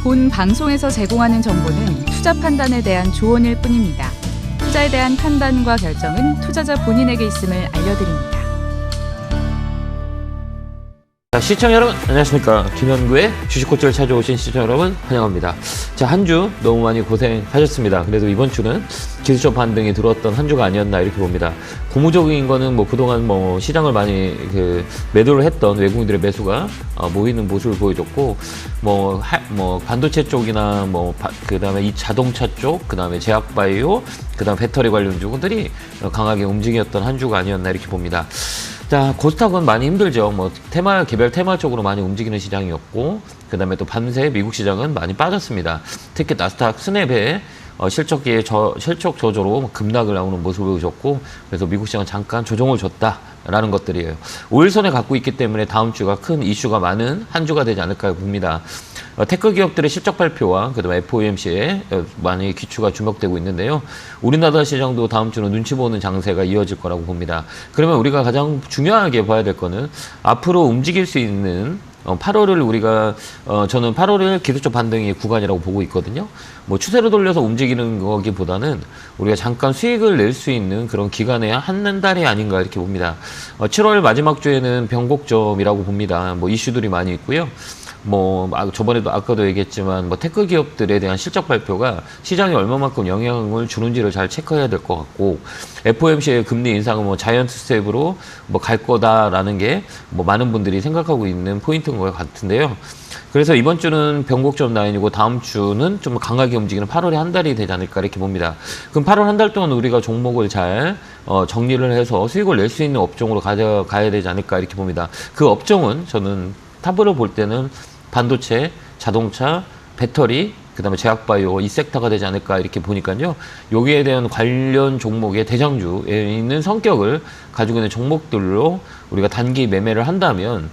본 방송에서 제공하는 정보는 투자 판단에 대한 조언일 뿐입니다. 투자에 대한 판단과 결정은 투자자 본인에게 있음을 알려드립니다. 자, 시청자 여러분 안녕하십니까. 김현구의 주식코치를 찾아오신 시청자 여러분 환영합니다. 자, 한 주 너무 많이 고생하셨습니다. 그래도 이번 주는 기술적 반등이 들어왔던 한 주가 아니었나 이렇게 봅니다. 고무적인 거는 그동안 시장을 많이 매도를 했던 외국인들의 매수가 모이는 모습을 보여줬고 반도체 쪽이나 그다음에 이 자동차 쪽, 그다음에 제약바이오, 그다음 배터리 관련 주들이 강하게 움직였던 한 주가 아니었나 이렇게 봅니다. 자, 코스닥은 많이 힘들죠. 개별 테마 쪽으로 많이 움직이는 시장이었고, 그 다음에 또 밤새 미국 시장은 많이 빠졌습니다. 특히 나스닥 스냅에 실적 저조로 급락을 나오는 모습을 보여줬고, 그래서 미국 시장은 잠깐 조정을 줬다라는 것들이에요. 5일선에 갖고 있기 때문에 다음 주가 큰 이슈가 많은 한 주가 되지 않을까 봅니다. 테크 기업들의 실적 발표와 그다음에 FOMC에 많이 기추가 주목되고 있는데요. 우리나라 시장도 다음 주는 눈치 보는 장세가 이어질 거라고 봅니다. 그러면 우리가 가장 중요하게 봐야 될 거는 앞으로 움직일 수 있는 8월을 저는 8월을 기술적 반등의 구간이라고 보고 있거든요. 추세로 돌려서 움직이는 거기보다는 우리가 잠깐 수익을 낼 수 있는 그런 기간의 한 달이 아닌가 이렇게 봅니다. 7월 마지막 주에는 변곡점이라고 봅니다. 이슈들이 많이 있고요. 저번에도 아까도 얘기했지만 테크 기업들에 대한 실적 발표가 시장에 얼마만큼 영향을 주는지를 잘 체크해야 될 것 같고, FOMC의 금리 인상은 자이언트 스텝으로 갈 거다라는 게 많은 분들이 생각하고 있는 포인트인 것 같은데요. 그래서 이번 주는 변곡점 라인이고 다음 주는 좀 강하게 움직이는 8월의 한 달이 되지 않을까 이렇게 봅니다. 그럼 8월 한 달 동안 우리가 종목을 잘 정리를 해서 수익을 낼 수 있는 업종으로 가져가야 되지 않을까 이렇게 봅니다. 그 업종은 저는 탑으로 볼 때는 반도체, 자동차, 배터리, 그 다음에 제약바이오 이 섹터가 되지 않을까 이렇게 보니까요. 여기에 대한 관련 종목의 대장주에 있는 성격을 가지고 있는 종목들로 우리가 단기 매매를 한다면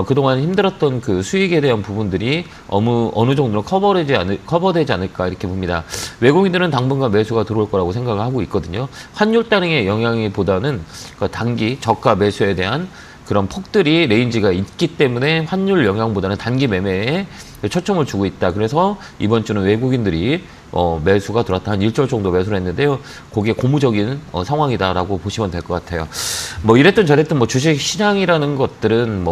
그동안 힘들었던 그 수익에 대한 부분들이 어느 정도는 커버되지 않을까 이렇게 봅니다. 외국인들은 당분간 매수가 들어올 거라고 생각을 하고 있거든요. 환율 따릉의 영향보다는 단기 저가 매수에 대한 그런 폭들이 레인지가 있기 때문에 환율 영향보다는 단기 매매에 초점을 주고 있다. 그래서 이번 주는 외국인들이 매수가 들어왔다. 한 1조 정도 매수를 했는데요. 그게 고무적인 상황이다라고 보시면 될 것 같아요. 이랬든 저랬든 주식 시장이라는 것들은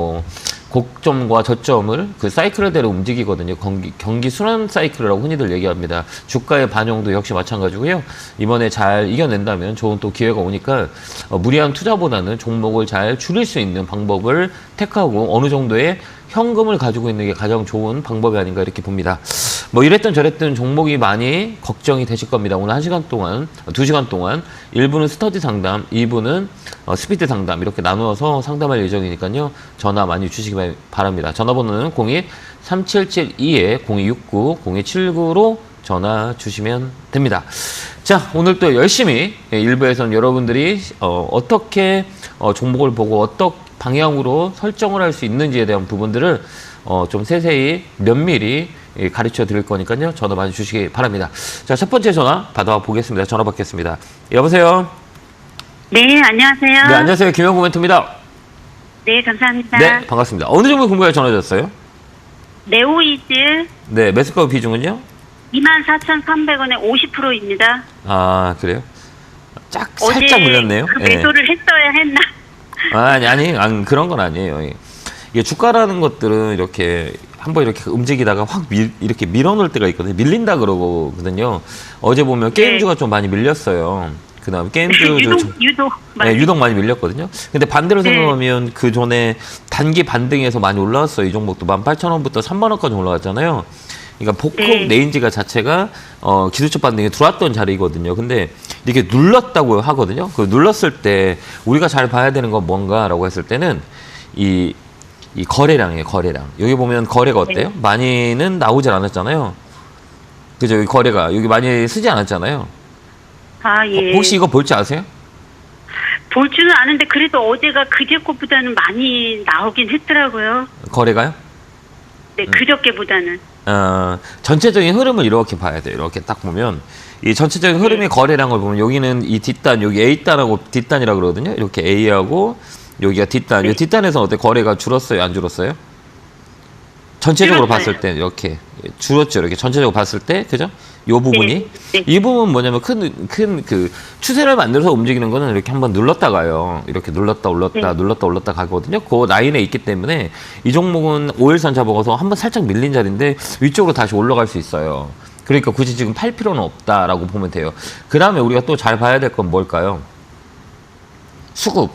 고점과 저점을 그 사이클대로 움직이거든요. 경기 순환 사이클이라고 흔히들 얘기합니다. 주가의 반영도 역시 마찬가지고요. 이번에 잘 이겨낸다면 좋은 또 기회가 오니까 무리한 투자보다는 종목을 잘 줄일 수 있는 방법을 택하고 어느 정도의 현금을 가지고 있는 게 가장 좋은 방법이 아닌가 이렇게 봅니다. 이랬든 저랬든 종목이 많이 걱정이 되실 겁니다. 오늘 1시간 동안, 2시간 동안 1부는 스터디 상담, 2부는 스피드 상담 이렇게 나누어서 상담할 예정이니까요. 전화 많이 주시기 바랍니다. 전화번호는 02-3772-0269-0279로 전화 주시면 됩니다. 자, 오늘 또 열심히 1부에서는 여러분들이 어떻게 종목을 보고 어떤 방향으로 설정을 할 수 있는지에 대한 부분들을 좀 세세히 면밀히 가르쳐 드릴 거니까요. 전화 많이 주시기 바랍니다. 자, 첫 번째 전화 받아보겠습니다. 전화 받겠습니다. 여보세요? 네, 안녕하세요. 네, 안녕하세요. 김현구 멘토입니다. 네, 감사합니다. 네, 반갑습니다. 어느 정도 궁금해 전화 주셨어요? 네오이즈. 네, 매수가 비중은요? 24,300원에 50%입니다. 아, 그래요? 살짝 물렸네요. 그 매도를 했어야 했나? 아니, 그런 건 아니에요. 이게 주가라는 것들은 이렇게 한번 이렇게 움직이다가 확 이렇게 밀어놓을 때가 있거든요. 밀린다 그러거든요. 어제 보면 게임주가 좀 많이 밀렸어요. 그 다음에 게임주 유독 많이 밀렸거든요. 근데 반대로 생각하면 그 전에 단기 반등에서 많이 올라왔어요. 이 종목도 18,000원부터 3만원까지 올라갔잖아요. 그러니까 복합 레인지가 자체가 기술적 반등에 들어왔던 자리거든요. 근데 이렇게 눌렀다고 하거든요. 그 눌렀을 때 우리가 잘 봐야 되는 건 뭔가라고 했을 때는 이 거래량이에요. 거래량. 여기 보면 거래가 어때요? 많이는 나오질 않았잖아요. 그죠? 여기 거래가 여기 많이 쓰지 않았잖아요. 아, 예. 혹시 이거 볼지 아세요? 볼 줄은 아는데 그래도 어제가 그제 것보다는 많이 나오긴 했더라고요. 거래가요? 네, 그저께보다는. 전체적인 흐름을 이렇게 봐야 돼요. 이렇게 딱 보면 이 전체적인 흐름의 거래량을 보면 여기는 이 뒷단, 여기 A단하고 뒷단이라고 그러거든요. 이렇게 A하고 여기가 뒷단. 이 뒷단에서 어때? 거래가 줄었어요? 안 줄었어요? 전체적으로 줄었어요. 봤을 때 이렇게 줄었죠. 이렇게 전체적으로 봤을 때 그죠? 요 부분이 네. 이 부분 뭐냐면 큰 그 추세를 만들어서 움직이는 거는 이렇게 한번 눌렀다가요. 이렇게 눌렀다 올랐다 네. 눌렀다 올랐다 가거든요. 그 라인에 있기 때문에 이 종목은 5일선 잡아서 한번 살짝 밀린 자리인데 위쪽으로 다시 올라갈 수 있어요. 그러니까 굳이 지금 팔 필요는 없다라고 보면 돼요. 그 다음에 우리가 또 잘 봐야 될 건 뭘까요? 수급.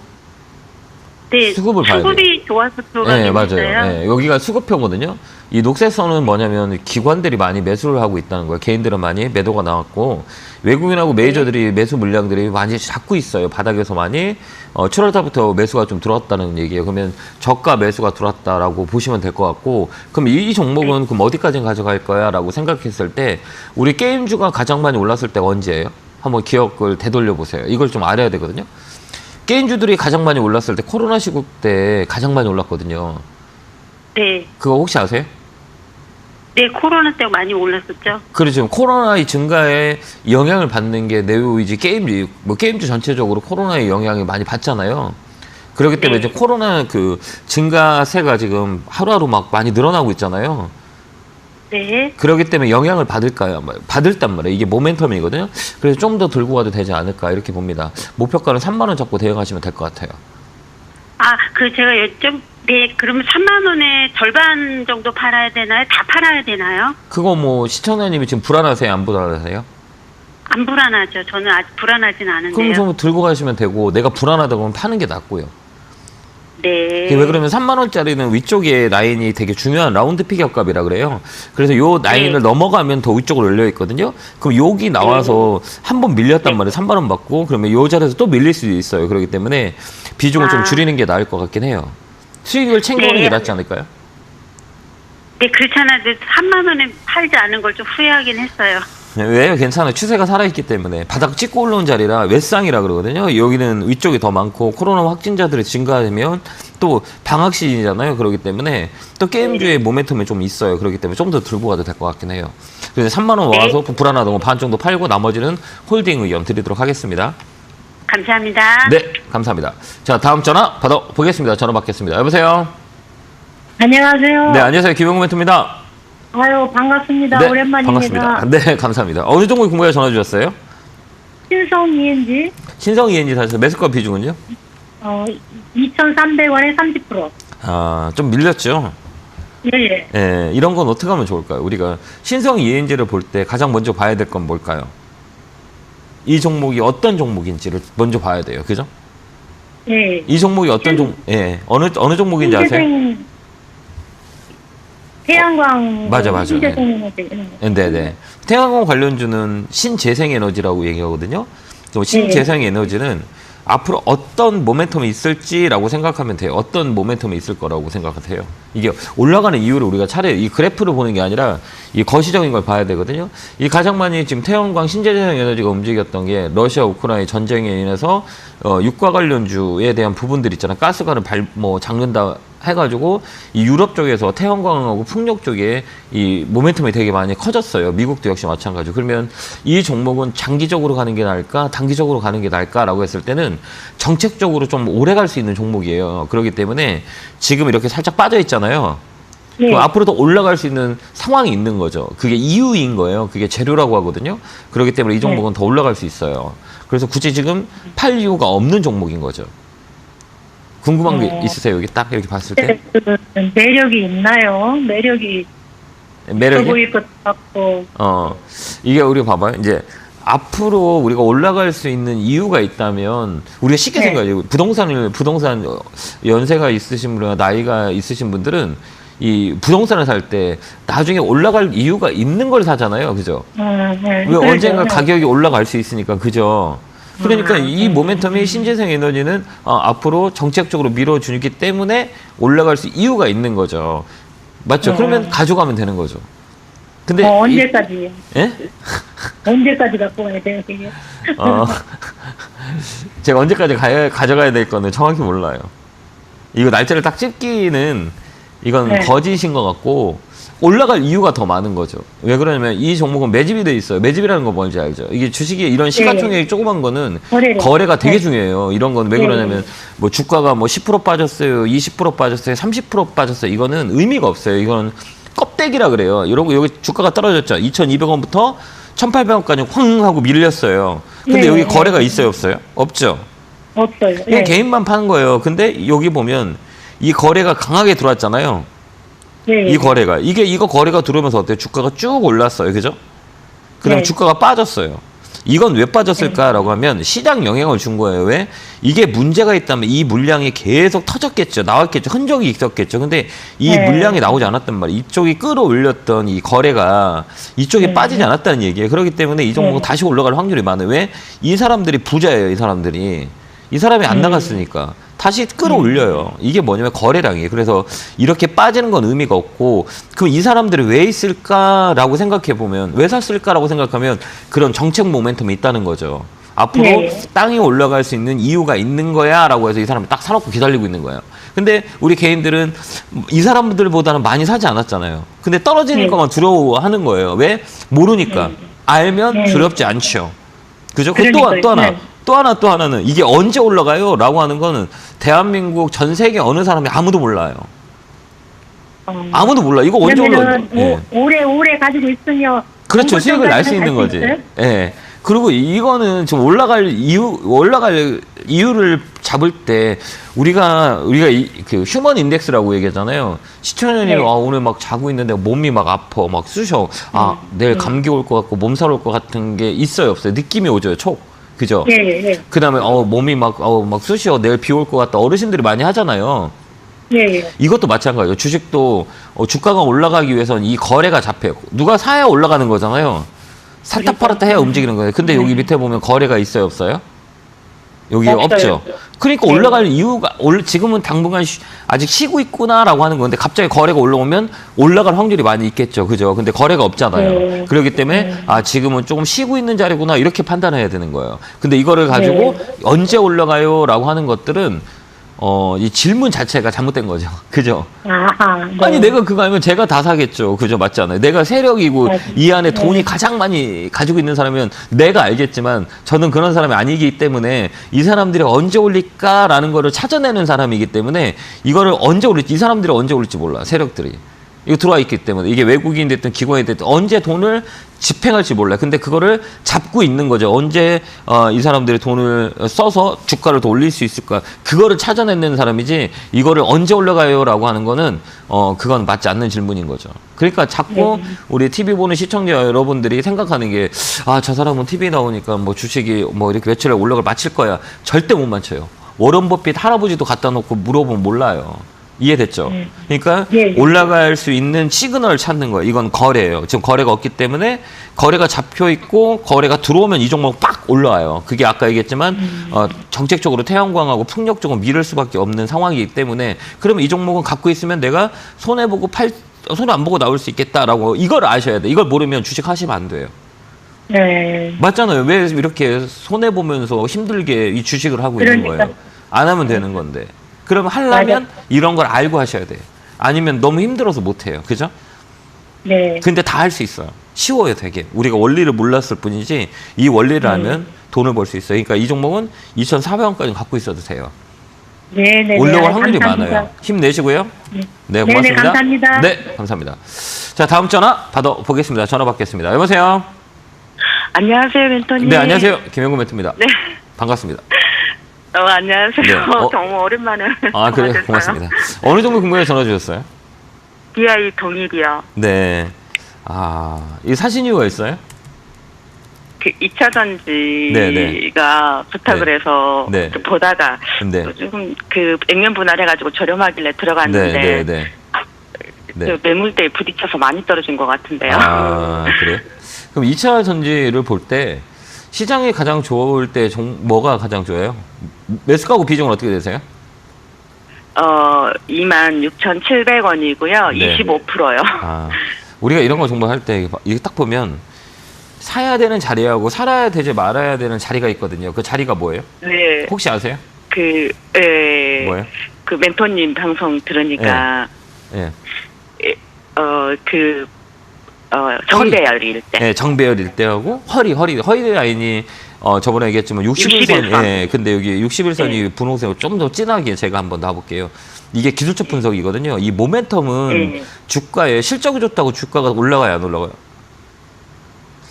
네, 수급을 봐야 수급이 좋아서 들어가긴 네, 맞아요. 했어요. 네, 여기가 수급표거든요. 이 녹색 선은 뭐냐면 기관들이 많이 매수를 하고 있다는 거예요. 개인들은 많이 매도가 나왔고 외국인하고 메이저들이 매수 물량들이 많이 잡고 있어요. 바닥에서 많이 7월 달부터 매수가 좀 들어왔다는 얘기예요. 그러면 저가 매수가 들어왔다라고 보시면 될 것 같고 그럼 이 종목은 그럼 어디까지 가져갈 거야라고 생각했을 때 우리 게임주가 가장 많이 올랐을 때가 언제예요? 한번 기억을 되돌려 보세요. 이걸 좀 알아야 되거든요. 게임주들이 가장 많이 올랐을 때 코로나 시국 때 가장 많이 올랐거든요. 네. 그거 혹시 아세요? 네, 코로나 때 많이 올랐었죠. 그렇죠. 코로나의 증가에 영향을 받는 게 네오이지 게임주, 뭐 게임주 전체적으로 코로나의 영향을 많이 받잖아요. 그렇기 때문에 네. 이제 코로나 그 증가세가 지금 하루하루 막 많이 늘어나고 있잖아요. 네. 그렇기 때문에 영향을 받을까요? 받을단 말이에요. 이게 모멘텀이거든요. 그래서 좀 더 들고 가도 되지 않을까 이렇게 봅니다. 목표가는 3만 원 잡고 대응하시면 될 것 같아요. 제가 네, 그러면 3만 원에 절반 정도 팔아야 되나요? 다 팔아야 되나요? 그거 뭐 시청자님이 지금 불안하세요? 안 불안하세요? 안 불안하죠. 저는 아직 불안하진 않은데요. 그럼 좀 들고 가시면 되고 내가 불안하다고 하면 파는 게 낫고요. 네. 왜 그러면 3만 원짜리는 위쪽에 라인이 되게 중요한 라운드 피격값이라 그래요. 그래서 요 라인을 넘어가면 더 위쪽으로 열려 있거든요. 그럼 여기 나와서 한 번 밀렸단 말이에요. 3만 원 받고 그러면 요 자리에서 또 밀릴 수도 있어요. 그렇기 때문에 비중을 좀 줄이는 게 나을 것 같긴 해요. 수익을 챙겨오는 게 낫지 않을까요? 네, 그렇잖아요. 3만 원에 팔지 않은 걸 좀 후회하긴 했어요. 왜요? 괜찮아요. 추세가 살아있기 때문에. 바닥 찍고 올라온 자리라 외쌍이라 그러거든요. 여기는 위쪽이 더 많고 코로나 확진자들이 증가하면 또 방학 시즌이잖아요. 그렇기 때문에 또 게임주의 모멘텀이 좀 있어요. 그렇기 때문에 좀 더 들고 가도 될 것 같긴 해요. 그래서 3만 원 와서 불안하다고 반 정도 팔고 나머지는 홀딩 의견 드리도록 하겠습니다. 감사합니다. 네, 감사합니다. 자, 다음 전화 받아보겠습니다. 전화 받겠습니다. 여보세요? 안녕하세요. 네, 안녕하세요. 김용구 멘토입니다. 아유, 반갑습니다. 네, 오랜만입니다. 반갑습니다. 네, 감사합니다. 어느 종목이 궁금해 전화 주셨어요? 신성 ENG, 신성 ENG 사셔서 매수가 비중은요? 2,300원에 30%. 아, 좀 밀렸죠? 예. 예, 이런 건 어떻게 하면 좋을까요? 우리가 신성 ENG를 볼 때 가장 먼저 봐야 될 건 뭘까요? 이 종목이 어떤 종목인지를 먼저 봐야 돼요. 그죠? 예. 이 종목이 어떤 어느 종목인지 아세요? 태양광. 맞아. 신재생에너지. 네네. 태양광 관련주는 신재생에너지라고 얘기하거든요. 신재생에너지는 앞으로 어떤 모멘텀이 있을지라고 생각하면 돼요. 어떤 모멘텀이 있을 거라고 생각하세요. 이게 올라가는 이유를 우리가 차례 이 그래프를 보는 게 아니라 이 거시적인 걸 봐야 되거든요. 이 가장 많이 지금 태양광 신재생에너지가 움직였던 게 러시아 우크라이나 전쟁에 인해서 유가 관련주에 대한 부분들 있잖아요. 가스관을 잡는다 해가지고 이 유럽 쪽에서 태양광하고 풍력 쪽에 이 모멘텀이 되게 많이 커졌어요. 미국도 역시 마찬가지고. 그러면 이 종목은 장기적으로 가는 게 나을까, 단기적으로 가는 게 나을까라고 했을 때는 정책적으로 좀 오래 갈 수 있는 종목이에요. 그렇기 때문에 지금 이렇게 살짝 빠져 있잖아요. 네. 그럼 앞으로 더 올라갈 수 있는 상황이 있는 거죠. 그게 이유인 거예요. 그게 재료라고 하거든요. 그렇기 때문에 이 종목은 더 올라갈 수 있어요. 그래서 굳이 지금 팔 이유가 없는 종목인 거죠. 궁금한 게 있으세요? 여기 딱 이렇게 봤을 때? 매력이 있나요? 매력이 보일 것 같고. 이게 우리가 봐봐요. 이제 앞으로 우리가 올라갈 수 있는 이유가 있다면 우리가 쉽게 생각해요. 부동산 연세가 있으신 분이나 나이가 있으신 분들은 이 부동산을 살 때 나중에 올라갈 이유가 있는 걸 사잖아요. 그죠? 왜 언젠가 가격이 올라갈 수 있으니까. 그죠? 그러니까 이 모멘텀이 신재생 에너지는 앞으로 정책적으로 밀어주기 때문에 올라갈 수 이유가 있는 거죠. 맞죠? 그러면 가져가면 되는 거죠. 근데 언제까지? 예? 언제까지 갖고 가야 돼요, 그게? 제가 언제까지 가져가야 될 거는 정확히 몰라요. 이거 날짜를 딱 찝기는 이건 거짓인 것 같고 올라갈 이유가 더 많은 거죠. 왜 그러냐면 이 종목은 매집이 돼 있어요. 매집이라는 거 뭔지 알죠? 이게 주식이 이런 시가총액이 조그만 거는 거래가 되게 중요해요. 이런 건 왜 그러냐면 뭐 주가가 뭐 10% 빠졌어요, 20% 빠졌어요, 30% 빠졌어요. 이거는 의미가 없어요. 이건 껍데기라 그래요. 이런 거 여기 주가가 떨어졌죠. 2,200원부터 1,800원까지 황 하고 밀렸어요. 근데 네. 여기 거래가 있어요, 없어요? 없죠. 없어요. 그냥 네. 개인만 파는 거예요. 근데 여기 보면 이 거래가 강하게 들어왔잖아요. 네. 이 거래가 이거 거래가 들어오면서 어때요? 주가가 쭉 올랐어요, 그죠? 그다음 네. 주가가 빠졌어요. 이건 왜 빠졌을까라고 하면 시장 영향을 준 거예요. 왜? 이게 문제가 있다면 이 물량이 계속 터졌겠죠. 나왔겠죠. 흔적이 있었겠죠. 근데 이 네. 물량이 나오지 않았단 말이에요. 이쪽이 끌어올렸던 이 거래가 이쪽에 네. 빠지지 않았다는 얘기예요. 그렇기 때문에 이 종목은 네. 다시 올라갈 확률이 많아요. 왜? 이 사람들이 부자예요. 이 사람들이. 이 사람이 안 나갔으니까. 다시 끌어올려요. 이게 뭐냐면 거래량이에요. 그래서 이렇게 빠지는 건 의미가 없고, 그럼 이 사람들이 왜 있을까라고 생각해 보면, 왜 샀을까라고 생각하면 그런 정책 모멘텀이 있다는 거죠. 앞으로 네. 땅이 올라갈 수 있는 이유가 있는 거야 라고 해서 이 사람이 딱 사놓고 기다리고 있는 거예요. 근데 우리 개인들은 이 사람들보다는 많이 사지 않았잖아요. 근데 떨어지는 네. 것만 두려워하는 거예요. 왜? 모르니까. 알면 네. 두렵지 않죠. 그죠? 그 또 그러니까요. 하나. 네. 또 하나는 이게 언제 올라가요? 라고 하는 거는 대한민국 전 세계 어느 사람이 아무도 몰라요. 아무도 몰라. 이거 언제 올라가? 그러면은 오래 가지고 있으면 그렇죠. 공급 수익을 날 수 전까지는 있는 갈수 거지. 있어요? 예. 그리고 이거는 지금 올라갈 이유를 잡을 때 우리가 그 휴먼 인덱스라고 얘기하잖아요. 시청자님이 네. 오늘 막 자고 있는데 몸이 막 아파, 막 쑤셔. 내일 감기 올 것 같고 몸살 올 것 같은 게 있어요, 없어요? 느낌이 오죠, 그죠? 예. 그다음에 몸이 막 쑤셔, 내일 비 올 것 같다. 어르신들이 많이 하잖아요. 예. 이것도 마찬가지예요. 주식도 주가가 올라가기 위해서는 이 거래가 잡혀요. 누가 사야 올라가는 거잖아요. 샀다 팔았다 해야 움직이는 거예요. 근데 여기 밑에 보면 거래가 있어요, 없어요? 여기 없어요. 없죠. 그러니까 네. 올라갈 이유가 지금은 당분간 아직 쉬고 있구나라고 하는 건데 갑자기 거래가 올라오면 올라갈 확률이 많이 있겠죠, 그죠? 근데 거래가 없잖아요. 네. 그렇기 때문에 지금은 조금 쉬고 있는 자리구나 이렇게 판단해야 되는 거예요. 근데 이거를 가지고 네. 언제 올라가요라고 하는 것들은 이 질문 자체가 잘못된 거죠, 그죠? 아하. 네. 아니 내가 그거 알면 제가 다 사겠죠. 그죠? 맞지 않아요? 내가 세력이고 맞아요. 이 안에 돈이 네. 가장 많이 가지고 있는 사람이면 내가 알겠지만 저는 그런 사람이 아니기 때문에 이 사람들이 언제 올릴까라는 거를 찾아내는 사람이기 때문에 이거를 언제 올릴지 이 사람들이 언제 올릴지 몰라. 세력들이. 이거 들어와 있기 때문에 이게 외국인이 됐든 기관이 됐든 언제 돈을 집행할지 몰라요. 근데 그거를 잡고 있는 거죠. 언제 이 사람들이 돈을 써서 주가를 더 올릴 수 있을까. 그거를 찾아내는 사람이지 이거를 언제 올라가요라고 하는 거는 그건 맞지 않는 질문인 거죠. 그러니까 자꾸 우리 TV 보는 시청자 여러분들이 생각하는 게 저 사람은 TV 나오니까 뭐 주식이 뭐 이렇게 며칠에 올라갈 맞힐 거야. 절대 못 맞춰요. 워런 버핏 할아버지도 갖다 놓고 물어보면 몰라요. 이해됐죠? 그러니까 예. 올라갈 수 있는 시그널을 찾는 거예요. 이건 거래예요. 지금 거래가 없기 때문에 거래가 잡혀 있고 거래가 들어오면 이 종목 빡 올라와요. 그게 아까 얘기했지만 정책적으로 태양광하고 풍력 쪽은 밀을 수밖에 없는 상황이기 때문에 그러면 이 종목은 갖고 있으면 내가 손해보고 손해 안 보고 나올 수 있겠다라고 이걸 아셔야 돼. 이걸 모르면 주식 하시면 안 돼요. 네. 맞잖아요. 왜 이렇게 손해보면서 힘들게 이 주식을 하고 있는 그러니까. 거예요. 안 하면 되는 건데. 그러면 하려면 이런 걸 알고 하셔야 돼요. 아니면 너무 힘들어서 못해요. 그죠? 네. 근데 다 할 수 있어요. 쉬워요, 되게. 우리가 원리를 몰랐을 뿐이지 이 원리를 알면 돈을 벌 수 있어요. 그러니까 이 종목은 2,400원까지 갖고 있어도 돼요. 네. 올라갈 확률이 감사합니다. 많아요. 힘내시고요. 네, 네네, 고맙습니다. 감사합니다. 네, 감사합니다. 자, 다음 전화 받아보겠습니다. 전화 받겠습니다. 여보세요? 안녕하세요, 멘토님. 네, 안녕하세요. 김영구 멘토입니다. 네. 반갑습니다. 안녕하세요. 네. 정말 오랜만에. 아, 그래요? 전화드렸어요. 고맙습니다. 어느 정도 궁금해 전화 주셨어요? DI 동일이요. 네. 이 사신 이유가 있어요? 그 2차 전지가 네. 부탁을 네. 해서 네. 좀 보다가 네. 조금 그 액면 분할해가지고 저렴하길래 들어갔는데 네. 그 매물대에 부딪혀서 많이 떨어진 것 같은데요. 그래요? 그럼 2차 전지를 볼 때 시장이 가장 좋을 때 뭐가 가장 좋아요? 매수가하고 비중은 어떻게 되세요? 26,700원이고요. 네. 25%요. 우리가 이런 거 정보 할 때 이게 딱 보면 사야 되는 자리하고 살아야 되지 말아야 되는 자리가 있거든요. 그 자리가 뭐예요? 네. 혹시 아세요? 뭐예요? 그 멘토님 방송 들으니까 예. 정배열일 때. 네, 정배열일 때하고 허리 라인이 저번에 얘기했지만 61선, 61선. 예, 근데 여기 61선이 분홍색으로 좀 더 진하게 제가 한번 놔볼게요. 이게 기술적 분석이거든요. 이 모멘텀은 주가에 실적이 좋다고 주가가 올라가요, 안 올라가요?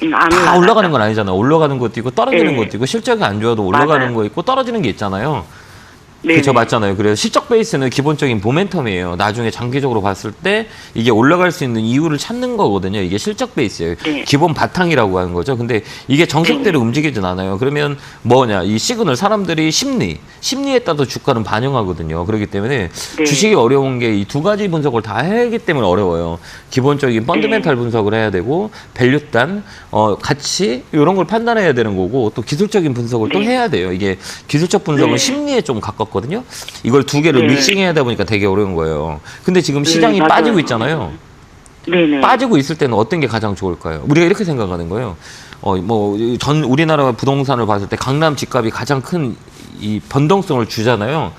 안 다 올라가죠. 올라가는 건 아니잖아. 올라가는 것도 있고 떨어지는 네. 것도 있고 실적이 안 좋아도 올라가는 맞아요. 거 있고 떨어지는 게 있잖아요. 네. 그죠, 맞잖아요. 그래서 실적 베이스는 기본적인 모멘텀이에요. 나중에 장기적으로 봤을 때 이게 올라갈 수 있는 이유를 찾는 거거든요. 이게 실적 베이스예요. 네. 기본 바탕이라고 하는 거죠. 근데 이게 정석대로 움직이진 않아요. 그러면 뭐냐, 이 시그널 사람들이 심리에 따라 주가는 반영하거든요. 그렇기 때문에 네. 주식이 어려운 게 이 두 가지 분석을 다 해야 하기 때문에 어려워요. 기본적인 펀드멘탈 분석을 해야 되고 밸류단, 가치 이런 걸 판단해야 되는 거고 또 기술적인 분석을 또 네. 해야 돼요. 이게 기술적 분석은 네. 심리에 좀 가깝거든요. 이걸 두 개를 네. 믹싱해야 되다 보니까 되게 어려운 거예요. 근데 지금 시장이 맞아요. 빠지고 있잖아요. 네네. 빠지고 있을 때는 어떤 게 가장 좋을까요? 우리가 이렇게 생각하는 거예요. 전 우리나라 부동산을 봤을 때 강남 집값이 가장 큰 이 변동성을 주잖아요.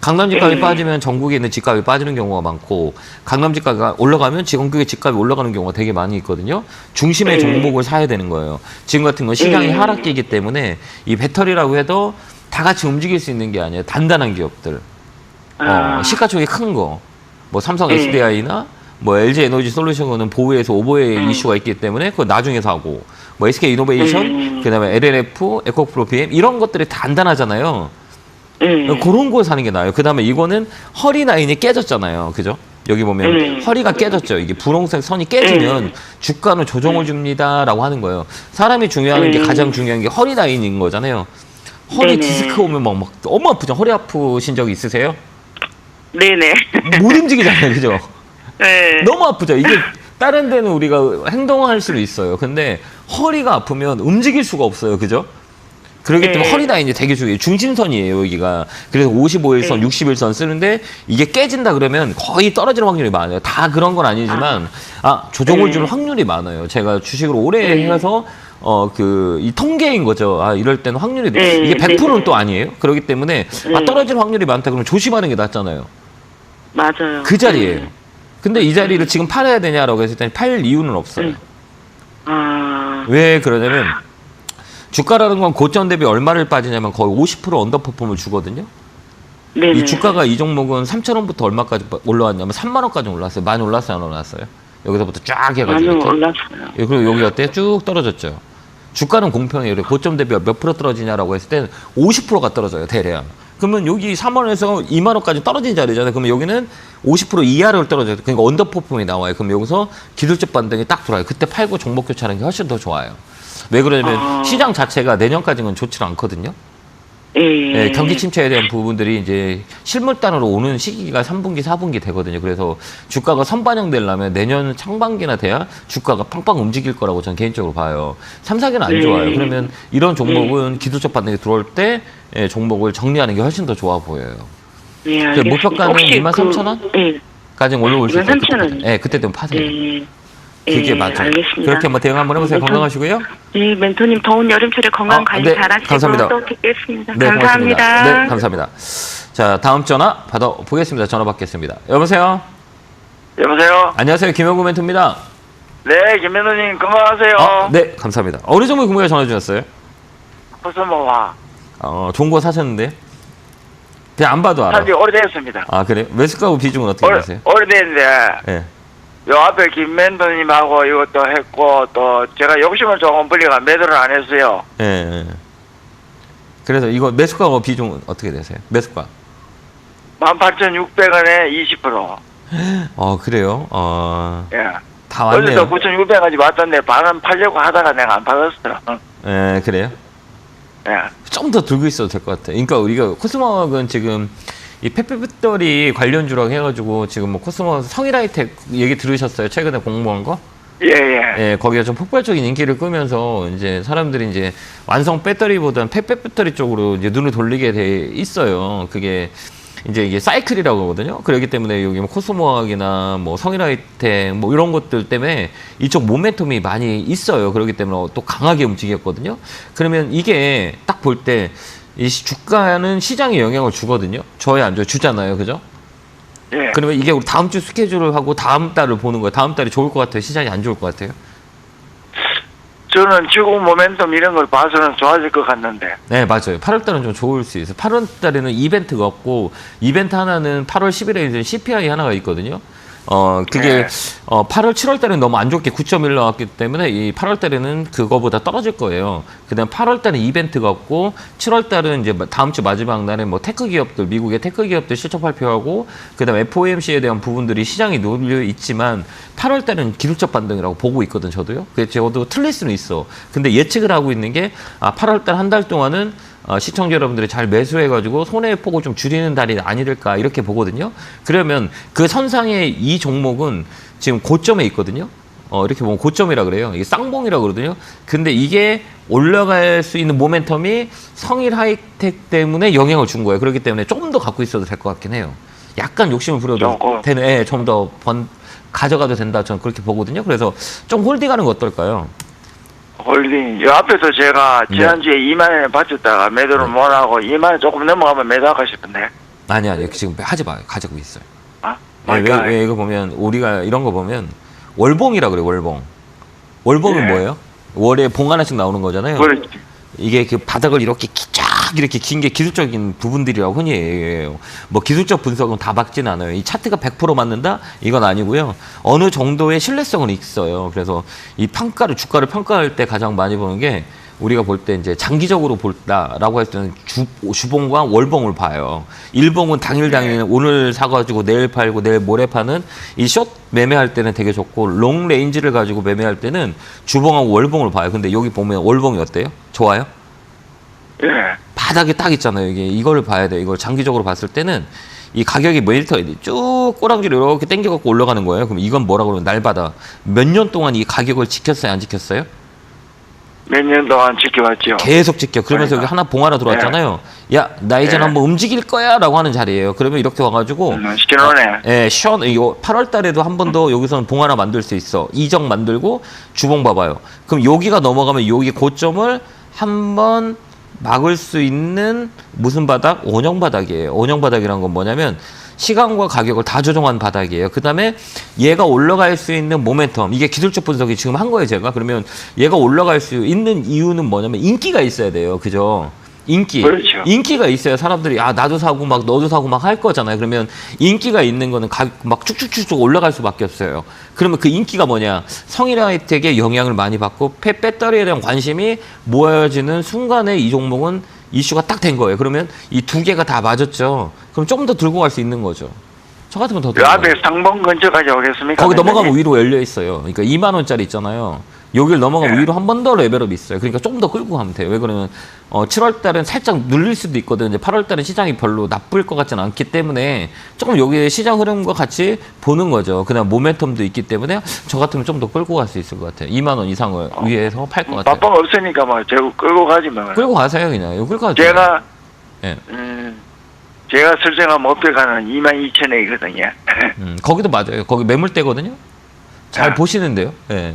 강남 집값이 빠지면 전국에 있는 집값이 빠지는 경우가 많고, 강남 집값이 올라가면 전국의 집값이 올라가는 경우가 되게 많이 있거든요. 중심의 종목을 사야 되는 거예요. 지금 같은 건 시장이 하락기이기 때문에 이 배터리라고 해도 다 같이 움직일 수 있는 게 아니에요. 단단한 기업들. 시가총액 큰 거. 뭐 삼성 SDI나 뭐 LG 에너지 솔루션은 보호에서 오버의 이슈가 있기 때문에 그거 나중에 사고, 뭐 SK 이노베이션, 그다음에 LNF, 에코프로비엠 이런 것들이 단단하잖아요. 그런 걸 사는 게 나아요. 그다음에 이거는 허리 라인이 깨졌잖아요. 그죠? 여기 보면 허리가 깨졌죠. 이게 분홍색 선이 깨지면 주가는 조정을 줍니다라고 하는 거예요. 사람이 중요한 게 가장 중요한 게 허리 라인인 거잖아요. 허리 네네. 디스크 오면 막 너무 아프죠. 허리 아프신 적 있으세요? 네네. 못 움직이잖아요. 그죠? 네. 너무 아프죠. 이게 다른 데는 우리가 행동할 수도 있어요. 근데 허리가 아프면 움직일 수가 없어요. 그죠? 그렇기 때문에 허리 라인이 되게 중요해요. 중심선이에요, 여기가. 그래서 55일선, 61선 쓰는데 이게 깨진다 그러면 거의 떨어지는 확률이 많아요. 다 그런 건 아니지만 조정을 주는 확률이 많아요. 제가 주식을 오래 해서 이 통계인 거죠. 이럴 때는 확률이 이게 100%는 또 아니에요. 그렇기 때문에 떨어지는 확률이 많다 그러면 조심하는 게 낫잖아요. 맞아요. 그 자리예요. 근데 이 자리를 지금 팔아야 되냐라고 했을 때 팔 이유는 없어요. 왜 그러냐면 주가라는 건 고점 대비 얼마를 빠지냐면 거의 50% 언더퍼폼을 주거든요. 네네. 이 주가가 이 종목은 3,000원부터 얼마까지 올라왔냐면 3만 원까지 올랐어요. 많이 올랐어요, 안 올랐어요? 여기서부터 쫙 해가지고 많이 이렇게. 올랐어요. 예, 그리고 여기 어때요? 쭉 떨어졌죠. 주가는 공평해요. 그래, 고점 대비 몇 프로 떨어지냐라고 했을 때는 50%가 떨어져요, 대략. 그러면 여기 3만 원에서 2만 원까지 떨어진 자리잖아요. 그러면 여기는 50% 이하로 떨어져요. 그러니까 언더퍼폼이 나와요. 그럼 여기서 기술적 반등이 딱 들어와요. 그때 팔고 종목 교체하는 게 훨씬 더 좋아요. 왜 그러냐면 시장 자체가 내년까지는 좋지 않거든요. 네, 경기 침체에 대한 부분들이 이제 실물단으로 오는 시기가 3분기, 4분기 되거든요. 그래서 주가가 선반영되려면 내년 상반기나 돼야 주가가 팡팡 움직일 거라고 저는 개인적으로 봐요. 3, 4기는 안 좋아요. 그러면 이런 종목은 기술적 반등이 들어올 때 종목을 정리하는 게 훨씬 더 좋아 보여요. 네, 알겠습니다. 목표가는 혹시 23,000원? 네. 까지 올라올 수 있어요. 23,000원. 네, 그때 되면 파세요. 네. 그게 네, 맞죠. 알겠습니다. 그렇게 한번 대응 한번 해보세요. 건강하시고요. 네, 멘토님 더운 여름철에 건강 관리 네, 잘하시고 감사합니다. 또 뵙겠습니다. 네, 감사합니다. 고맙습니다. 네, 감사합니다. 자, 다음 전화 받아보겠습니다. 전화 받겠습니다. 여보세요? 여보세요? 안녕하세요. 김영구 멘토입니다. 네, 김현우님 건강하세요. 네, 감사합니다. 어느 종목 궁금해 전화 주셨어요? 코스모화. 좋은 거 사셨는데? 그냥 안 봐도 알아. 산지 오래됐습니다. 그래요? 매수가하고 비중은 어떻게 되세요? 오래됐는데, 네. 요 앞에 김멘토님하고 이것도 했고, 또 제가 욕심을 조금 불리가 매도를 안 했어요. 예. 그래서 이거 매수가하고 비중은 어떻게 되세요? 매수가. 18,600원에 20%. 그래요? 예. 다 원래도 왔네요. 9,600원까지 왔던데, 반은 팔려고 하다가 내가 안 팔았어요. 예, 그래요? 예. 좀 더 들고 있어도 될 것 같아요. 그러니까 우리가 코스모학은 지금 이 페페배터리 관련주라고 해가지고 지금 뭐 코스모 성일하이텍 얘기 들으셨어요? 최근에 공모한 거? 예, 예. 예, 거기가 좀 폭발적인 인기를 끄면서 이제 사람들이 이제 완성 배터리보다는 페페배터리 쪽으로 이제 눈을 돌리게 돼 있어요. 그게 이제 이게 사이클이라고 하거든요. 그렇기 때문에 여기 뭐 코스모학이나 뭐 성일하이텍 뭐 이런 것들 때문에 이쪽 모멘텀이 많이 있어요. 그렇기 때문에 또 강하게 움직였거든요. 그러면 이게 딱 볼 때 이 주가는 시장에 영향을 주거든요. 저에 안 줘요. 주잖아요. 그죠? 예. 그러면 이게 우리 다음 주 스케줄을 하고 다음 달을 보는 거예요. 다음 달이 좋을 것 같아요. 시장이 안 좋을 것 같아요. 저는 지구 모멘텀 이런 걸 봐서는 좋아질 것 같는데. 네, 맞아요. 8월 달은 좀 좋을 수 있어요. 8월 달에는 이벤트가 없고, 이벤트 하나는 8월 10일에 이제 CPI 하나가 있거든요. 그게, 네. 8월, 7월 달에는 너무 안 좋게 9.1 나왔기 때문에 이 8월 달에는 그거보다 떨어질 거예요. 그 다음 8월 달에 이벤트가 없고, 7월 달은 이제 다음 주 마지막 날에 뭐 테크 기업들, 미국의 테크 기업들 실적 발표하고, 그 다음 FOMC에 대한 부분들이 시장이 놓여 있지만, 8월 달은 기술적 반등이라고 보고 있거든, 저도요. 그래서 저도 틀릴 수는 있어. 근데 예측을 하고 있는 게, 8월 달 한 달 동안은 시청자 여러분들이 잘 매수해가지고 손해의 폭을 좀 줄이는 달이 아니 될까 이렇게 보거든요. 그러면 그 선상의 이 종목은 지금 고점에 있거든요. 이렇게 보면 고점이라 그래요. 이게 쌍봉이라 그러거든요. 근데 이게 올라갈 수 있는 모멘텀이 성일 하이텍 때문에 영향을 준 거예요. 그렇기 때문에 조금 더 갖고 있어도 될 것 같긴 해요. 약간 욕심을 부려도 되는, 좀 더 가져가도 된다. 저는 그렇게 보거든요. 그래서 좀 홀딩하는 거 어떨까요? 홀딩. 이 앞에서 제가 지난주에 2만 원에 받쳤다가 매도를 못 하고 2만 원 조금 넘어가면 매도할까 싶은데. 아니, 지금 하지 마요. 가지고 있어요. 아? 왜 이거 보면, 우리가 이런 거 보면, 월봉이라 그래요, 월봉. 월봉은 예. 뭐예요? 월에 봉 하나씩 나오는 거잖아요. 그렇지. 이게 그 바닥을 이렇게 쫙 이렇게 긴 게 기술적인 부분들이라고 흔히 얘기해요. 뭐 기술적 분석은 다 막진 않아요. 이 차트가 100% 맞는다? 이건 아니고요. 어느 정도의 신뢰성은 있어요. 그래서 이 주가를 평가할 때 가장 많이 보는 게 우리가 볼 때 이제 장기적으로 볼다라고 할 때는 주봉과 월봉을 봐요. 일봉은 당일 오늘 사가지고 내일 팔고 내일 모레 파는 이 숏 매매할 때는 되게 좋고 롱 레인지를 가지고 매매할 때는 주봉하고 월봉을 봐요. 근데 여기 보면 월봉이 어때요? 좋아요? 예. 바닥에 딱 있잖아요. 이걸 봐야 돼요. 이걸 장기적으로 봤을 때는 이 가격이 모니터 쭉 꼬랑지로 이렇게 당겨갖고 올라가는 거예요. 그럼 이건 뭐라고 그러면 날바닥. 몇 년 동안 이 가격을 지켰어요? 안 지켰어요? 몇 년 동안 지켜왔죠. 계속 지켜. 그러면서 여기 봉 하나 들어왔잖아요. 야, 나 이제 한번 움직일 거야 라고 하는 자리예요. 그러면 이렇게 와가지고 시원해. 예, 이거 8월 달에도 한 번 더 여기서는 봉 하나 만들 수 있어. 이정 만들고 주봉 봐봐요. 그럼 여기가 넘어가면 여기 고점을 한번 막을 수 있는 무슨 바닥? 원형 바닥이에요. 원형 바닥이란 건 뭐냐면 시간과 가격을 다 조정한 바닥이에요. 그 다음에 얘가 올라갈 수 있는 모멘텀. 이게 기술적 분석이 지금 한 거예요, 제가. 그러면 얘가 올라갈 수 있는 이유는 뭐냐면 인기가 있어야 돼요. 그죠? 인기. 그렇죠. 인기가 있어야 사람들이 나도 사고 막 너도 사고 막 할 거잖아요. 그러면 인기가 있는 거는 막 쭉쭉쭉쭉 올라갈 수밖에 없어요. 그러면 그 인기가 뭐냐? 성일 하이텍의 영향을 많이 받고 배터리에 대한 관심이 모여지는 순간에 이 종목은 이슈가 딱 된 거예요. 그러면 이 두 개가 다 맞았죠. 그럼 좀 더 들고 갈 수 있는 거죠. 저 같으면 더 그 앞에 상봉 근처까지 오겠습니까? 거기 넘어가면 위로 열려 있어요. 그러니까 2만 원짜리 있잖아요. 여기를 넘어가면 위로 한 번 더 레벨업이 있어요. 그러니까 좀 더 끌고 가면 돼요. 왜 그러면 7월 달은 살짝 눌릴 수도 있거든요. 이제 8월 달은 시장이 별로 나쁠 것 같지는 않기 때문에 조금 여기 시장 흐름과 같이 보는 거죠. 그다음 모멘텀도 있기 때문에 저 같으면 좀 더 끌고 갈 수 있을 것 같아요. 2만 원 이상을 위에서 팔 것 같아요. 바쁜 없으니까 뭐 제가 끌고 가지 뭐. 끌고 가세요 그냥. 이거 끌고 가세요. 제가 예. 제가 설정한 목표가는 22,000원이거든요. 거기도 맞아요. 거기 매물대거든요. 잘 보시는데요. 예.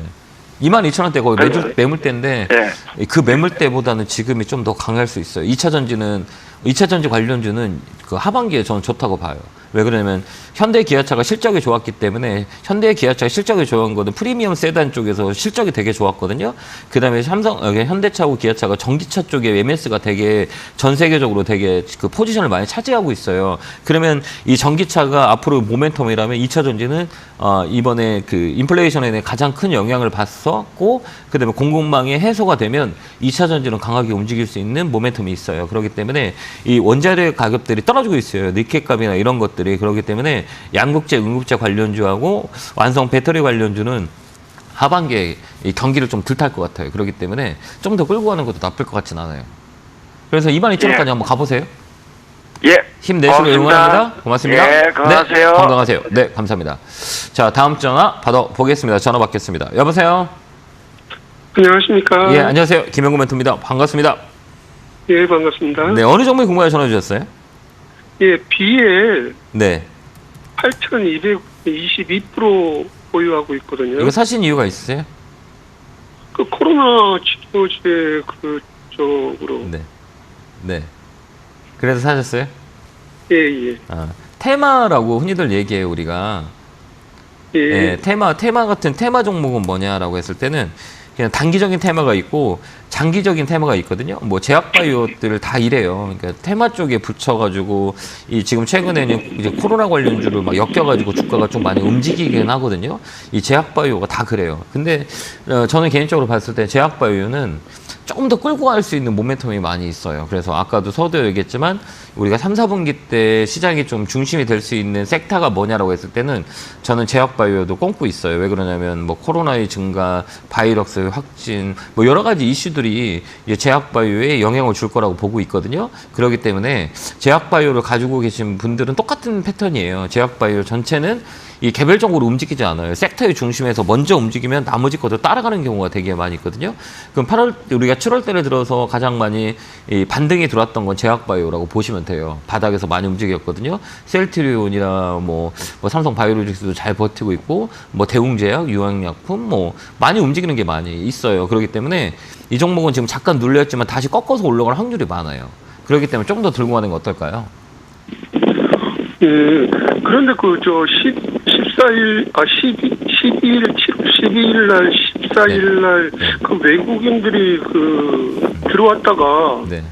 22,000원대 거기 매물대인데 예. 그 매물대보다는 지금이 좀 더 강할 수 있어요. 2차 전지 관련주는 그 하반기에 저는 좋다고 봐요. 왜 그러냐면 현대 기아차가 실적이 좋았기 때문에 현대 기아차가 실적이 좋은 거는 프리미엄 세단 쪽에서 실적이 되게 좋았거든요. 그다음에 현대차하고 기아차가 전기차 쪽에 MS가 되게 전 세계적으로 되게 그 포지션을 많이 차지하고 있어요. 그러면 이 전기차가 앞으로 모멘텀이라면 2차 전지는 이번에 그 인플레이션에 가장 큰 영향을 받았고 그다음에 공급망이 해소가 되면 2차 전지는 강하게 움직일 수 있는 모멘텀이 있어요. 그렇기 때문에 이 원자재 가격들이 떨어지고 있어요. 니켈값이나 이런 것들이. 그렇기 때문에 양극재, 응급재 관련주하고 완성 배터리 관련주는 하반기에 이 경기를 좀 덜 탈 것 같아요. 그렇기 때문에 좀 더 끌고 가는 것도 나쁠 것 같진 않아요. 그래서 22,000원까지 한번 가보세요. 예. 힘내시고 응원합니다. 고맙습니다. 예, 건강하세요. 네, 건강하세요. 네, 감사합니다. 자, 다음 전화 받아보겠습니다. 전화 받겠습니다. 여보세요? 안녕하십니까? 예, 안녕하세요. 김영구 멘토입니다. 반갑습니다. 예, 반갑습니다. 네, 어느 종목에 궁금해 전화 주셨어요? 예, BL 네. 8,222% 보유하고 있거든요. 이거 사신 이유가 있으세요? 그 코로나 치료제 그쪽으로. 네. 네. 그래서 사셨어요? 예, 예. 테마라고 흔히들 얘기해요, 우리가. 예. 예, 테마 같은 테마 종목은 뭐냐라고 했을 때는 그냥 단기적인 테마가 있고 장기적인 테마가 있거든요. 뭐 제약바이오들 다 이래요. 그러니까 테마 쪽에 붙여가지고 이 지금 최근에는 이제 코로나 관련주를 막 엮여가지고 주가가 좀 많이 움직이긴 하거든요. 이 제약바이오가 다 그래요. 근데 저는 개인적으로 봤을 때 제약바이오는 조금 더 끌고 갈 수 있는 모멘텀이 많이 있어요. 그래서 아까도 서두 얘기했지만 우리가 3, 4분기 때 시장이 좀 중심이 될 수 있는 섹터가 뭐냐라고 했을 때는 저는 제약바이오도 꼽고 있어요. 왜 그러냐면 뭐 코로나의 증가, 바이러스 확진, 뭐 여러 가지 이슈들이 이제 제약바이오에 영향을 줄 거라고 보고 있거든요. 그렇기 때문에 제약바이오를 가지고 계신 분들은 똑같은 패턴이에요. 제약바이오 전체는 이 개별적으로 움직이지 않아요. 섹터의 중심에서 먼저 움직이면 나머지 것도 따라가는 경우가 되게 많이 있거든요. 그럼 우리가 7월 달에 들어서 가장 많이 이 반등이 들어왔던 건 제약바이오라고 보시면 돼요. 바닥에서 많이 움직였거든요. 셀트리온이나 뭐 삼성 바이오로직스도 잘 버티고 있고, 뭐 대웅제약, 유황약품, 뭐 많이 움직이는 게 많이 있어요. 그렇기 때문에 이 종목은 지금 잠깐 눌렸지만 다시 꺾어서 올라갈 확률이 많아요. 그렇기 때문에 좀 더 들고 가는 게 어떨까요? 예. 그런데 12일 날, 14일 날, 그 외국인들이 들어왔다가, 네.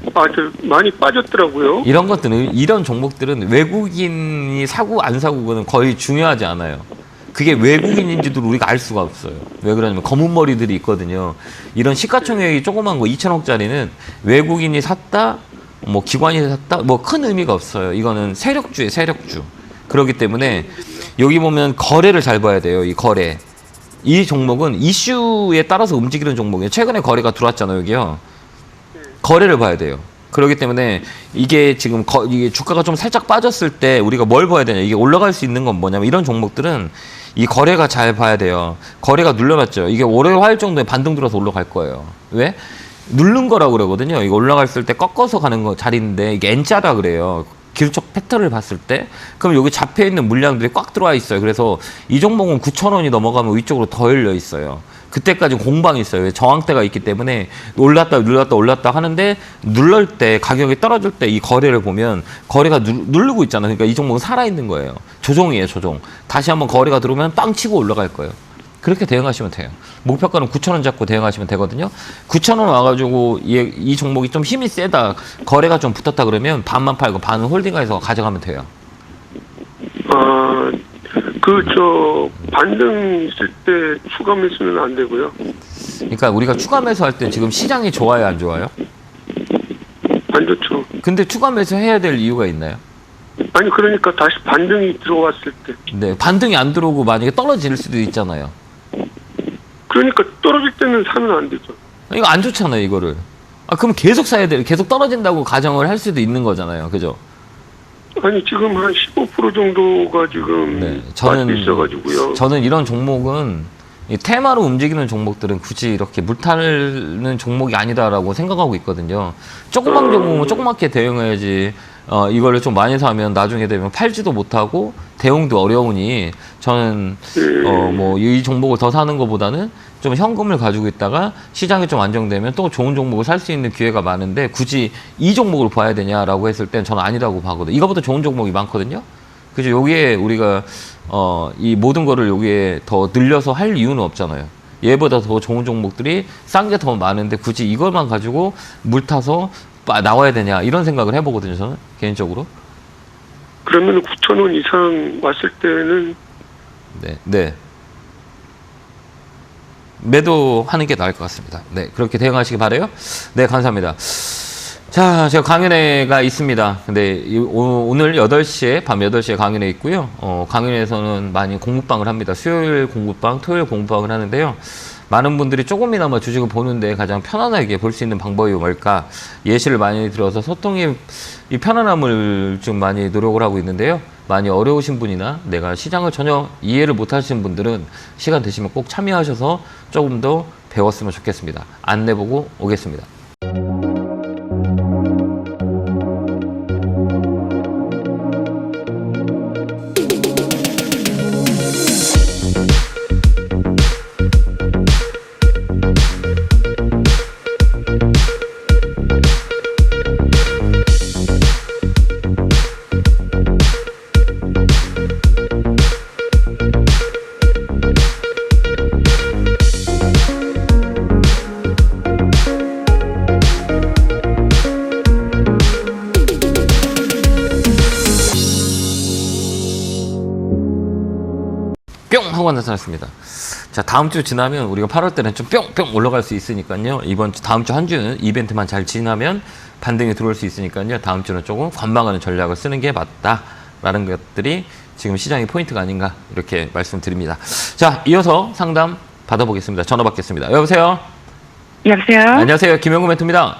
많이 빠졌더라고요. 이런 것들은, 이런 종목들은 외국인이 사고 안 사고는 거의 중요하지 않아요. 그게 외국인인지도 우리가 알 수가 없어요. 왜 그러냐면 검은 머리들이 있거든요. 이런 시가총액이 조그만 거 2천억짜리는 외국인이 샀다, 뭐 기관이 샀다, 뭐 큰 의미가 없어요. 이거는 세력주예요, 세력주. 그렇기 때문에 여기 보면 거래를 잘 봐야 돼요. 이 거래. 이 종목은 이슈에 따라서 움직이는 종목이에요. 최근에 거래가 들어왔잖아요, 여기요. 거래를 봐야 돼요. 그렇기 때문에 이게 지금 이게 주가가 좀 살짝 빠졌을 때 우리가 뭘 봐야 되냐. 이게 올라갈 수 있는 건 뭐냐면 이런 종목들은 이 거래가 잘 봐야 돼요. 거래가 눌려놨죠. 이게 월요일 화요일 정도에 반등 들어서 올라갈 거예요. 왜? 누른 거라고 그러거든요. 이거 올라갔을 때 꺾어서 가는 거 자리인데 이게 N자라 그래요. 기술적 패턴을 봤을 때 그럼 여기 잡혀 있는 물량들이 꽉 들어와 있어요. 그래서 이 종목은 9,000원이 넘어가면 위쪽으로 더 열려 있어요. 그때까지 공방이 있어요. 저항대가 있기 때문에 올랐다 눌렀다 올랐다 하는데 누를 때 가격이 떨어질 때 이 거래를 보면 거래가 누르고 있잖아요. 그러니까 이 종목은 살아있는 거예요. 조종이에요, 조종. 다시 한번 거래가 들어오면 빵 치고 올라갈 거예요. 그렇게 대응하시면 돼요. 목표가는 9,000원 잡고 대응하시면 되거든요. 9,000원 와가지고 이 종목이 좀 힘이 세다, 거래가 좀 붙었다 그러면 반만 팔고 반은 홀딩해서 가져가면 돼요. 반등 있을 때 추가 매수는 안 되고요. 그러니까 우리가 추가 매수할 때 지금 시장이 좋아요, 안 좋아요? 안 좋죠. 근데 추가 매수 해야 될 이유가 있나요? 아니, 그러니까 다시 반등이 들어왔을 때. 네, 반등이 안 들어오고 만약에 떨어질 수도 있잖아요. 그러니까 떨어질 때는 사면 안 되죠. 이거 안 좋잖아요, 이거를. 그럼 계속 사야 돼요. 계속 떨어진다고 가정을 할 수도 있는 거잖아요. 그죠? 아니, 지금 한 15% 정도가 지금 네, 있어가지고요. 저는 이런 종목은 이 테마로 움직이는 종목들은 굳이 이렇게 물타는 종목이 아니다라고 생각하고 있거든요. 조그만 종목은 조그맣게 대응해야지. 이거를 좀 많이 사면 나중에 되면 팔지도 못하고 대응도 어려우니 저는 뭐 이 종목을 더 사는 것보다는 좀 현금을 가지고 있다가 시장이 좀 안정되면 또 좋은 종목을 살 수 있는 기회가 많은데 굳이 이 종목을 봐야 되냐라고 했을 땐 저는 아니라고 봐거든요. 이거보다 좋은 종목이 많거든요. 그죠? 여기에 우리가 이 모든 거를 여기에 더 늘려서 할 이유는 없잖아요. 얘보다 더 좋은 종목들이 싼 게 더 많은데 굳이 이것만 가지고 물 타서 나와야 되냐 이런 생각을 해보거든요. 저는 개인적으로. 그러면 9,000원 이상 왔을 때는 네. 매도하는 게 나을 것 같습니다. 네, 그렇게 대응하시기 바라요. 네, 감사합니다. 자, 제가 강연회가 있습니다. 근데 오늘 8시에, 밤 8시에 강연회 있고요. 강연회에서는 많이 공부방을 합니다. 수요일 공부방, 토요일 공부방을 하는데요. 많은 분들이 조금이나마 주식을 보는데 가장 편안하게 볼 수 있는 방법이 뭘까? 예시를 많이 들어서 소통의 이 편안함을 좀 많이 노력을 하고 있는데요. 많이 어려우신 분이나 내가 시장을 전혀 이해를 못 하시는 분들은 시간 되시면 꼭 참여하셔서 조금 더 배웠으면 좋겠습니다. 안내 보고 오겠습니다. 뿅 하고 나타났습니다. 자, 다음 주 지나면 우리가 8월 때는 좀 뿅뿅 올라갈 수 있으니까요. 다음 주 한 주는 이벤트만 잘 지나면 반등이 들어올 수 있으니까요. 다음 주는 조금 관망하는 전략을 쓰는 게 맞다라는 것들이 지금 시장의 포인트가 아닌가 이렇게 말씀드립니다. 자, 이어서 상담 받아보겠습니다. 전화 받겠습니다. 여보세요? 여보세요? 안녕하세요. 김영구 멘토입니다.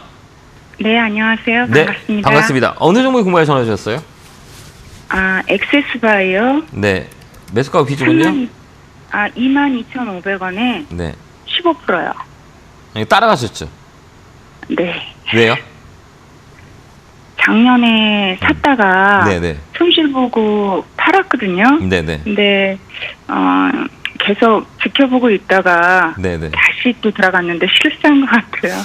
네, 안녕하세요. 네, 반갑습니다. 반갑습니다. 어느 종목에 궁금해 전화 주셨어요? 아, 엑세스바이오. 네. 매수가 비중은요? 22,500원에 네. 15%요. 따라가셨죠? 네. 왜요? 작년에 샀다가 네네. 손실 보고 팔았거든요. 네네. 근데 계속 지켜보고 있다가 네네. 다시 또 들어갔는데 실수한 것 같아요.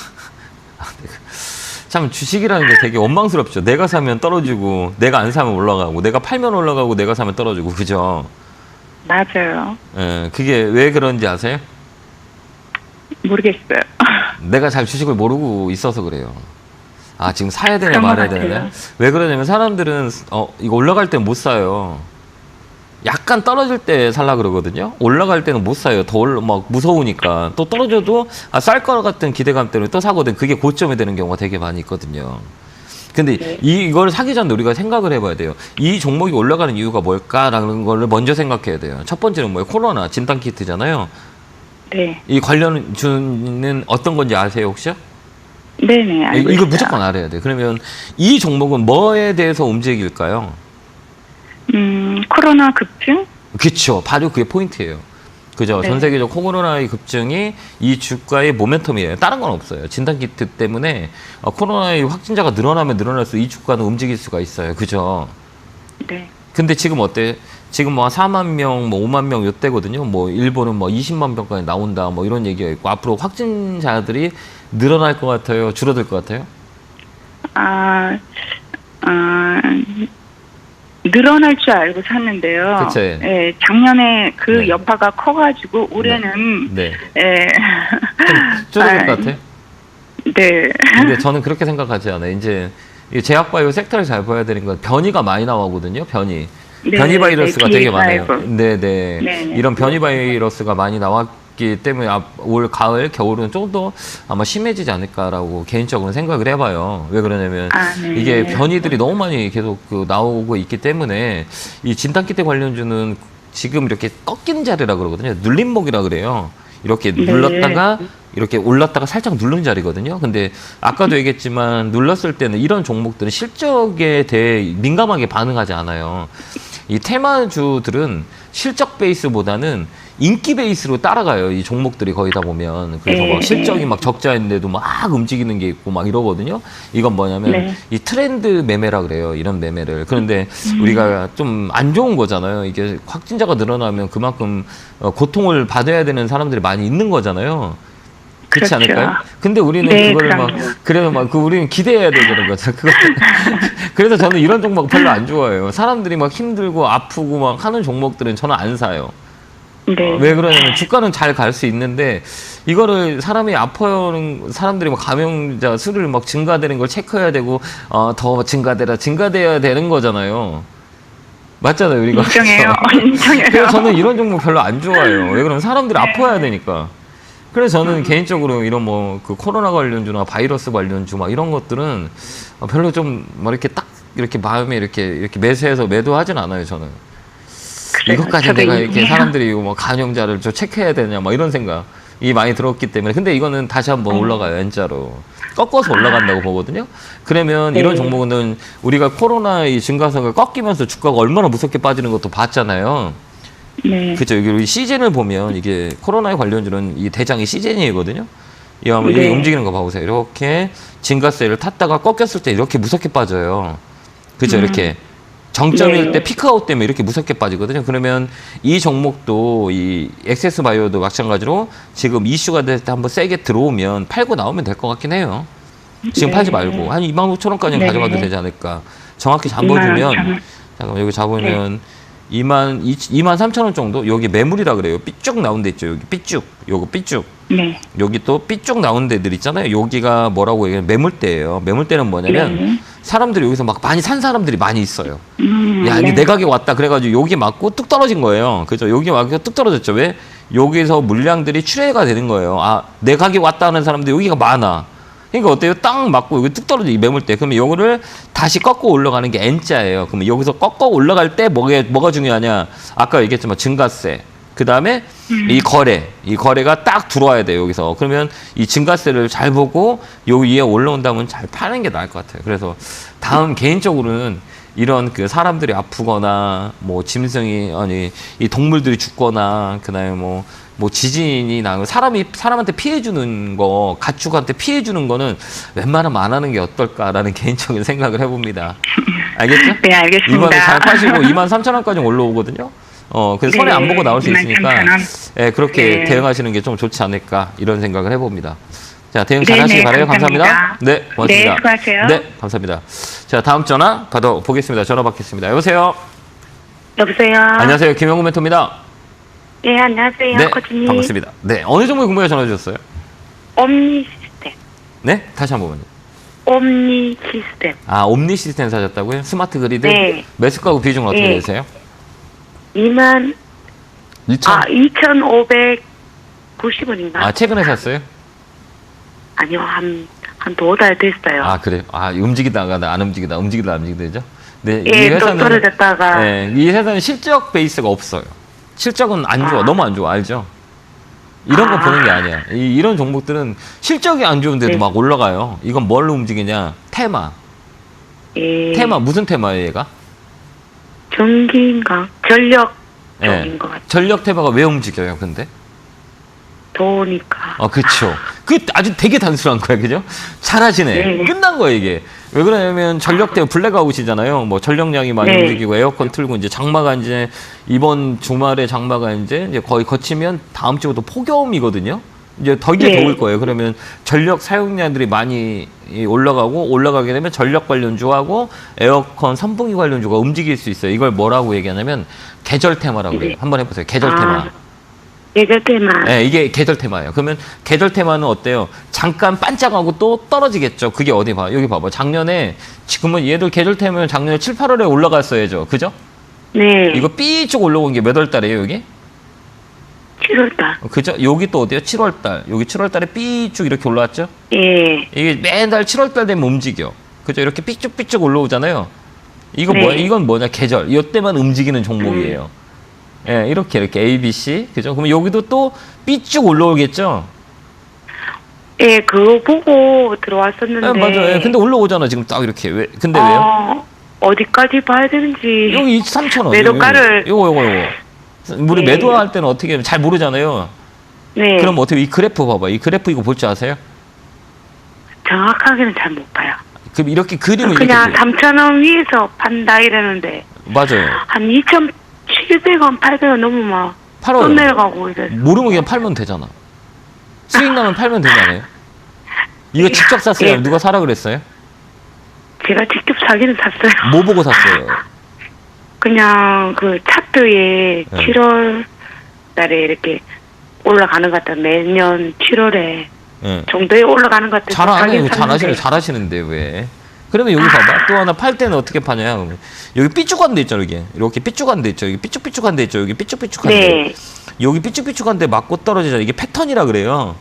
참 주식이라는 게 되게 원망스럽죠. 내가 사면 떨어지고 내가 안 사면 올라가고 내가 팔면 올라가고 내가 사면 떨어지고 그죠? 맞아요. 예, 그게 왜 그런지 아세요? 모르겠어요. 내가 잘 주식을 모르고 있어서 그래요. 아, 지금 사야 되냐 그런 것 말아야 같아요. 되냐? 왜 그러냐면 사람들은 이거 올라갈 때 못 사요. 약간 떨어질 때 살라 그러거든요. 올라갈 때는 못 사요. 막 무서우니까. 또 떨어져도 쌀 것 같은 기대감 때문에 또 사거든. 그게 고점이 되는 경우가 되게 많이 있거든요. 근데 네. 이걸 사기 전에 우리가 생각을 해봐야 돼요. 이 종목이 올라가는 이유가 뭘까라는 걸 먼저 생각해야 돼요. 첫 번째는 뭐예요? 코로나 진단키트잖아요. 네. 이 관련주는 어떤 건지 아세요 혹시요? 네네, 알고 이걸 있어요. 무조건 알아야 돼요. 그러면 이 종목은 뭐에 대해서 움직일까요? 코로나 급증? 그렇죠. 바로 그게 포인트예요. 그죠? 네. 전 세계적 코로나의 급증이 이 주가의 모멘텀이에요. 다른 건 없어요. 진단키트 때문에 코로나의 확진자가 늘어나면 늘어날수록 이 주가는 움직일 수가 있어요. 그죠? 네. 근데 지금 어때? 지금 뭐 4만 명, 뭐 5만 명 요때거든요. 뭐 일본은 뭐 20만 명까지 나온다. 뭐 이런 얘기가 있고 앞으로 확진자들이 늘어날 것 같아요. 줄어들 것 같아요? 늘어날 줄 알고 샀는데요. 그쵸. 예, 작년에 그 네. 여파가 커가지고 올해는 네. 예. 좀 줄어들 것 같아요? 네. 근데 저는 그렇게 생각하지 않아요. 이제 이 제약바이오 섹터를 잘 봐야 되는 건 변이가 많이 나오거든요. 변이. 네, 변이 바이러스가 네, 되게 많아요. BA5. 네네. 네. 이런 변이 바이러스가 많이 나왔기 때문에 올 가을, 겨울은 좀 더 아마 심해지지 않을까라고 개인적으로 생각을 해봐요. 왜 그러냐면 네. 이게 변이들이 너무 많이 계속 나오고 있기 때문에 이 진단키트 관련주는 지금 이렇게 꺾인 자리라 그러거든요. 눌림목이라 그래요. 이렇게 네. 눌렀다가 이렇게 올랐다가 살짝 누른 자리거든요. 근데 아까도 얘기했지만 눌렀을 때는 이런 종목들은 실적에 대해 민감하게 반응하지 않아요. 이 테마주들은 실적 베이스보다는 인기 베이스로 따라가요. 이 종목들이 거의 다 보면. 그래서 막 실적이 막 적자인데도 막 움직이는 게 있고 막 이러거든요. 이건 뭐냐면 네. 이 트렌드 매매라 그래요. 이런 매매를. 그런데 우리가 좀 안 좋은 거잖아요. 이게 확진자가 늘어나면 그만큼 고통을 받아야 되는 사람들이 많이 있는 거잖아요. 그렇지 그렇죠. 않을까요? 근데 우리는 네, 그거를 막 그럼요. 그래서 막 우리는 기대해야 되는 거죠. 그래서 저는 이런 종목 별로 안 좋아해요. 사람들이 막 힘들고 아프고 막 하는 종목들은 저는 안 사요. 네. 왜 그러냐면 주가는 잘 갈 수 있는데 이거를 사람이 아파하는 사람들이 막 감염자 수를 막 증가되는 걸 체크해야 되고 더 증가돼야 되는 거잖아요. 맞잖아요, 우리가. 인정해요. 인정해요. 그래서 저는 이런 종목 별로 안 좋아해요. 왜 그러면 사람들이 아파야 되니까. 그래서 저는 개인적으로 이런 뭐 그 코로나 관련주나 바이러스 관련주 막 이런 것들은 별로 좀 뭐 이렇게 딱 이렇게 마음에 이렇게 매수해서 매도하진 않아요, 저는. 그래요. 이것까지 저도 내가 이렇게 인정해요. 사람들이 뭐 감염자를 좀 체크해야 되냐 뭐 이런 생각이 많이 들었기 때문에. 근데 이거는 다시 한번 올라가요, N자로. 꺾어서 올라간다고 보거든요. 그러면 이런 네. 종목은 우리가 코로나의 증가세가 꺾이면서 주가가 얼마나 무섭게 빠지는 것도 봤잖아요. 네. 그죠. 여기 우리 시즌을 보면 이게 코로나에 관련주는 이 대장이 시즌이거든요. 이 한번 네. 이 움직이는 거 봐보세요. 이렇게 증가세를 탔다가 꺾였을 때 이렇게 무섭게 빠져요. 그죠. 이렇게 정점일 네. 때 피크아웃 때문에 이렇게 무섭게 빠지거든요. 그러면 이 종목도 이 엑세스 바이오도 마찬가지로 지금 이슈가 될 때 한번 세게 들어오면 팔고 나오면 될 것 같긴 해요. 지금 네. 팔지 말고 한 25,000원까지는 네. 가져가도 되지 않을까. 정확히 잡아주면 25,000원. 잠깐만 여기 잡으면 23,000원 정도 여기 매물이라 그래요. 삐쭉 나온 데 있죠. 여기 삐쭉. 요거 삐쭉. 네. 여기 또 삐쭉 나온 데들 있잖아요. 여기가 뭐라고 얘기하면 매물대예요. 매물대는 뭐냐면 네. 사람들이 여기서 막 많이 산 사람들이 많이 있어요. 야, 네. 내 가게 왔다. 그래가지고 여기 맞고 뚝 떨어진 거예요. 그죠? 여기 맞고 뚝 떨어졌죠. 왜? 여기서 물량들이 출회가 되는 거예요. 아, 내 가게 왔다 하는 사람들이 여기가 많아. 그러니까 어때요? 딱 맞고 여기 뚝 떨어져, 이 매물대. 그러면 요거를 다시 꺾고 올라가는 게 N자예요. 그러면 여기서 꺾어 올라갈 때 뭐가 중요하냐? 아까 얘기했지만 증가세. 그 다음에 이 거래가 딱 들어와야 돼요, 여기서. 그러면 이 증가세를 잘 보고 요 위에 올라온다면 잘 파는 게 나을 것 같아요. 그래서 다음 개인적으로는 이런 그 사람들이 아프거나 뭐 짐승이 이 동물들이 죽거나 그다음에 뭐 지진이 나고 사람한테 피해 주는 거, 가축한테 피해 주는 거는 웬만하면 안 하는 게 어떨까라는 개인적인 생각을 해봅니다. 알겠죠? 네, 알겠습니다. 이번에 잘 파시고 23,000원까지 올라오거든요. 그래서 손해 안 보고 나올 수 있으니까 23,000원. 예, 그렇게 네. 대응하시는 게 좀 좋지 않을까 이런 생각을 해봅니다. 자, 대응 잘 네, 하시기 네, 바라요. 감사합니다. 감사합니다. 네, 고맙습니다. 네, 수고하세요. 네, 감사합니다. 자, 다음 전화 받아보겠습니다. 전화 받겠습니다. 여보세요? 여보세요. 안녕하세요. 김영구 멘토입니다. 예, 안녕하세요. 네, 코치님. 반갑습니다. 네, 어느 종목에 궁금해 전화 주셨어요? 옴니 시스템. 네, 다시 한 번만요. 옴니 시스템. 아, 옴니 시스템 사셨다고요? 스마트 그리드? 네. 매수가고 비중은 어떻게 네. 되세요? 2,590원인가? 아, 최근에 샀어요? 아니요, 한 2달 됐어요. 아, 그래요? 아, 움직이다가 안 움직이다, 되죠? 네, 예, 또 떨어졌다가. 네, 이 회사는 실적 베이스가 없어요. 실적은 안 좋아. 너무 안 좋아. 알죠? 이런 거 보는 게 아니야. 이런 종목들은 실적이 안 좋은데도 네. 막 올라가요. 이건 뭘로 움직이냐? 테마. 예. 테마, 무슨 테마예요, 얘가? 전기인가? 전력 예. 쪽인 것 같아요. 전력 테마가 왜 움직여요, 근데? 더우니까. 그쵸. 그 아주 되게 단순한 거야, 그죠? 잘하시네. 네. 끝난 거야, 이게. 왜 그러냐면 전력 때문에 블랙아웃이잖아요. 뭐 전력량이 많이 네. 움직이고 에어컨 틀고 이제 장마가 이제 이번 주말에 장마가 이제 거의 거치면 다음 주부터 폭염이거든요. 이제 되게 네. 더울 거예요. 그러면 전력 사용량들이 많이 올라가게 되면 전력 관련주하고 에어컨 선풍기 관련주가 움직일 수 있어요. 이걸 뭐라고 얘기하냐면 계절 테마라고 그래요. 네. 한번 해보세요. 계절 테마. 예절 테마. 네, 이게 계절 테마예요. 그러면 계절 테마는 어때요? 잠깐 반짝하고 또 떨어지겠죠. 그게 어디 봐. 여기 봐봐. 작년에 지금은 얘도 계절 테마면 작년에 7, 8월에 올라갔어야죠. 그죠? 네. 이거 삐쭉 올라온 게 몇 월 달이에요, 여기? 7월달. 그죠? 여기 또 어디요? 7월 달. 여기 7월 달에 삐쭉 이렇게 올라왔죠? 예. 이게 매달 7월 달 되면 움직여. 그죠? 이렇게 삐쭉삐쭉 올라오잖아요. 이거 네. 뭐야? 이건 뭐냐? 계절. 이때만 움직이는 종목이에요. 예, 이렇게 A, B, C. 그죠? 그럼 여기도 또 삐쭉 올라오겠죠? 예, 그거 보고 들어왔었는데. 네, 맞아요. 예, 근데 올라오잖아, 지금 딱 이렇게. 왜? 근데 왜요? 어디까지 봐야 되는지. 여기 23,000원. 매도가를. 요거. 우리 네. 매도할 때는 어떻게 하면 잘 모르잖아요. 네. 그럼 어떻게 이 그래프 봐봐. 이 그래프 이거 볼 줄 아세요? 정확하게는 잘 못 봐요. 그럼 이렇게 그림을 그냥 이렇게 3,000원 위에서 판다 이러는데. 맞아요. 한 2,700원, 800원 너무 막. 또 팔아요. 내려가고 이래서. 모르면 그냥 팔면 되잖아. 수익 나면 팔면 되지 않아요? 이거 직접 샀어요? 예. 누가 사라 그랬어요? 제가 직접 사기는 샀어요. 뭐 보고 샀어요? 그냥 그 차트에 네. 7월 달에 이렇게 올라가는 것 같아요. 매년 7월에 예. 정도에 올라가는 것 같아요. 잘하네. 잘하시는데 왜? 그러면 여기 봐봐. 또 하나 팔 때는 어떻게 파냐? 그러면 여기 삐쭉한 데 있죠, 여기. 이렇게 삐쭉한 데 있죠. 여기 삐쭉삐쭉한 데 있죠. 여기 삐쭉삐쭉한 데. 네. 여기 삐쭉삐쭉한 데 맞고 떨어지잖아. 이게 패턴이라 그래요.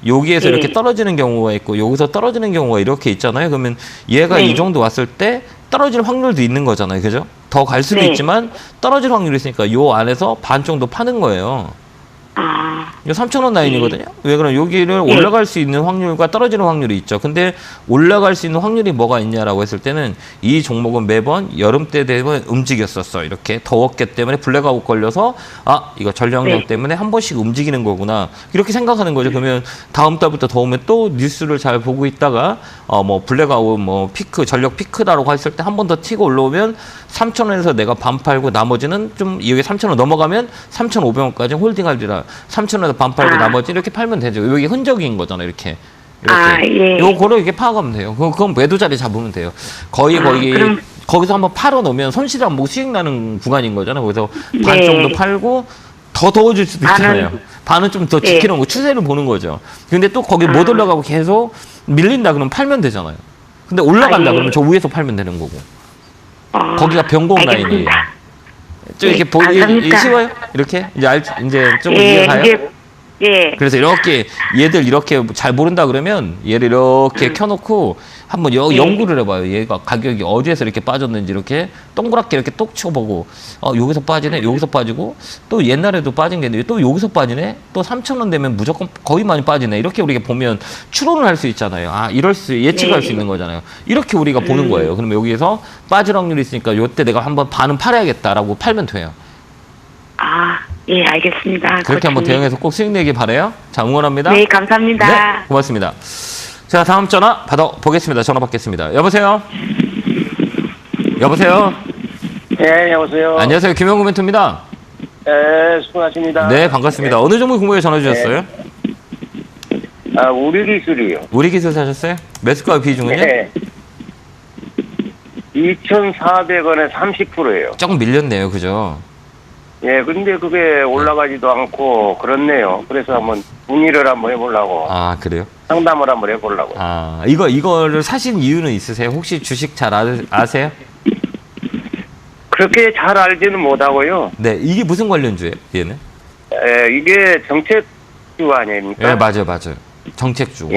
여기에서 네. 이렇게 떨어지는 경우가 있고 여기서 떨어지는 경우가 이렇게 있잖아요. 그러면 얘가 네. 이 정도 왔을 때 떨어질 확률도 있는 거잖아요. 그죠? 더 갈 수도 네. 있지만 떨어질 확률이 있으니까 요 안에서 반 정도 파는 거예요. 아, 이거 3,000원 라인이거든요. 왜 그러면 여기를 네. 올라갈 수 있는 확률과 떨어지는 확률이 있죠. 근데 올라갈 수 있는 확률이 뭐가 있냐라고 했을 때는 이 종목은 매번 여름 때 되면 움직였었어. 이렇게 더웠기 때문에 블랙아웃 걸려서 이거 전력량 네. 때문에 한 번씩 움직이는 거구나. 이렇게 생각하는 거죠. 그러면 다음 달부터 더우면 또 뉴스를 잘 보고 있다가 뭐 블랙아웃 뭐 피크 전력 피크다라고 했을 때 한 번 더 튀고 올라오면 3,000원에서 내가 반 팔고 나머지는 좀 여기 3,000원 넘어가면 3,500원까지 홀딩할지라 3,000원에서 반 팔고 나머지 이렇게 팔면 되죠. 여기 흔적인 거잖아요. 이렇게. 예. 요거를 이렇게 파악하면 돼요. 그건 매도 자리 잡으면 돼요. 거의 그럼- 거기서 한번 팔아 놓으면 손실 안 보고 수익 나는 구간인 거잖아요. 그래서 반 네. 정도 팔고 더 더워질 수도 있잖아요. 반은 좀 더 예. 지키는 거 추세를 보는 거죠. 근데 또 거기 못 올라가고 계속 밀린다 그러면 팔면 되잖아요. 근데 올라간다 아, 예. 그러면 저 위에서 팔면 되는 거고. 어, 거기가 변곡 라인이에요. 알겠습니다. 좀 이렇게 예, 감사합니다. 쉬워요? 이렇게 이제 좀 예, 이해가요? 이제, 예. 그래서 이렇게 얘들 이렇게 잘 모른다 그러면 얘를 이렇게 켜놓고 한번 연구를 해봐요. 얘가 가격이 어디에서 이렇게 빠졌는지 이렇게 동그랗게 이렇게 똑 쳐보고 여기서 빠지네, 여기서 빠지고 또 옛날에도 빠진 게 있는데 또 여기서 빠지네, 또 3,000원 되면 무조건 거의 많이 빠지네. 이렇게 우리가 보면 추론을 할 수 있잖아요. 아, 예측할 수 있는 거잖아요. 이렇게 우리가 보는 거예요. 그러면 여기에서 빠질 확률이 있으니까 이때 내가 한번 반은 팔아야겠다라고 팔면 돼요. 아, 예, 알겠습니다. 그렇게 한번 고객님. 대응해서 꼭 수익 내길 바라요. 자, 응원합니다. 네, 감사합니다. 네, 고맙습니다. 자, 다음 전화 받아보겠습니다. 전화 받겠습니다. 여보세요? 여보세요? 네, 여보세요. 안녕하세요. 김영구 멘토입니다. 네, 수고하십니다. 네, 반갑습니다. 어느 종목 궁금해 전화 주셨어요? 아, 우리 기술이요. 우리 기술 사셨어요? 매수가 비중은요? 네. 2,400원에 30%예요. 조금 밀렸네요. 그죠? 예, 근데 그게 올라가지도 않고 그렇네요. 그래서 한번 문의를 한번 해보려고. 아, 그래요? 상담을 한번 해보려고. 아, 이거를 사신 이유는 있으세요? 혹시 주식 잘 아세요? 그렇게 잘 알지는 못하고요. 네, 이게 무슨 관련주예요? 얘는? 예, 이게 정책주 아닙니까? 네, 맞아요. 정책주, 예.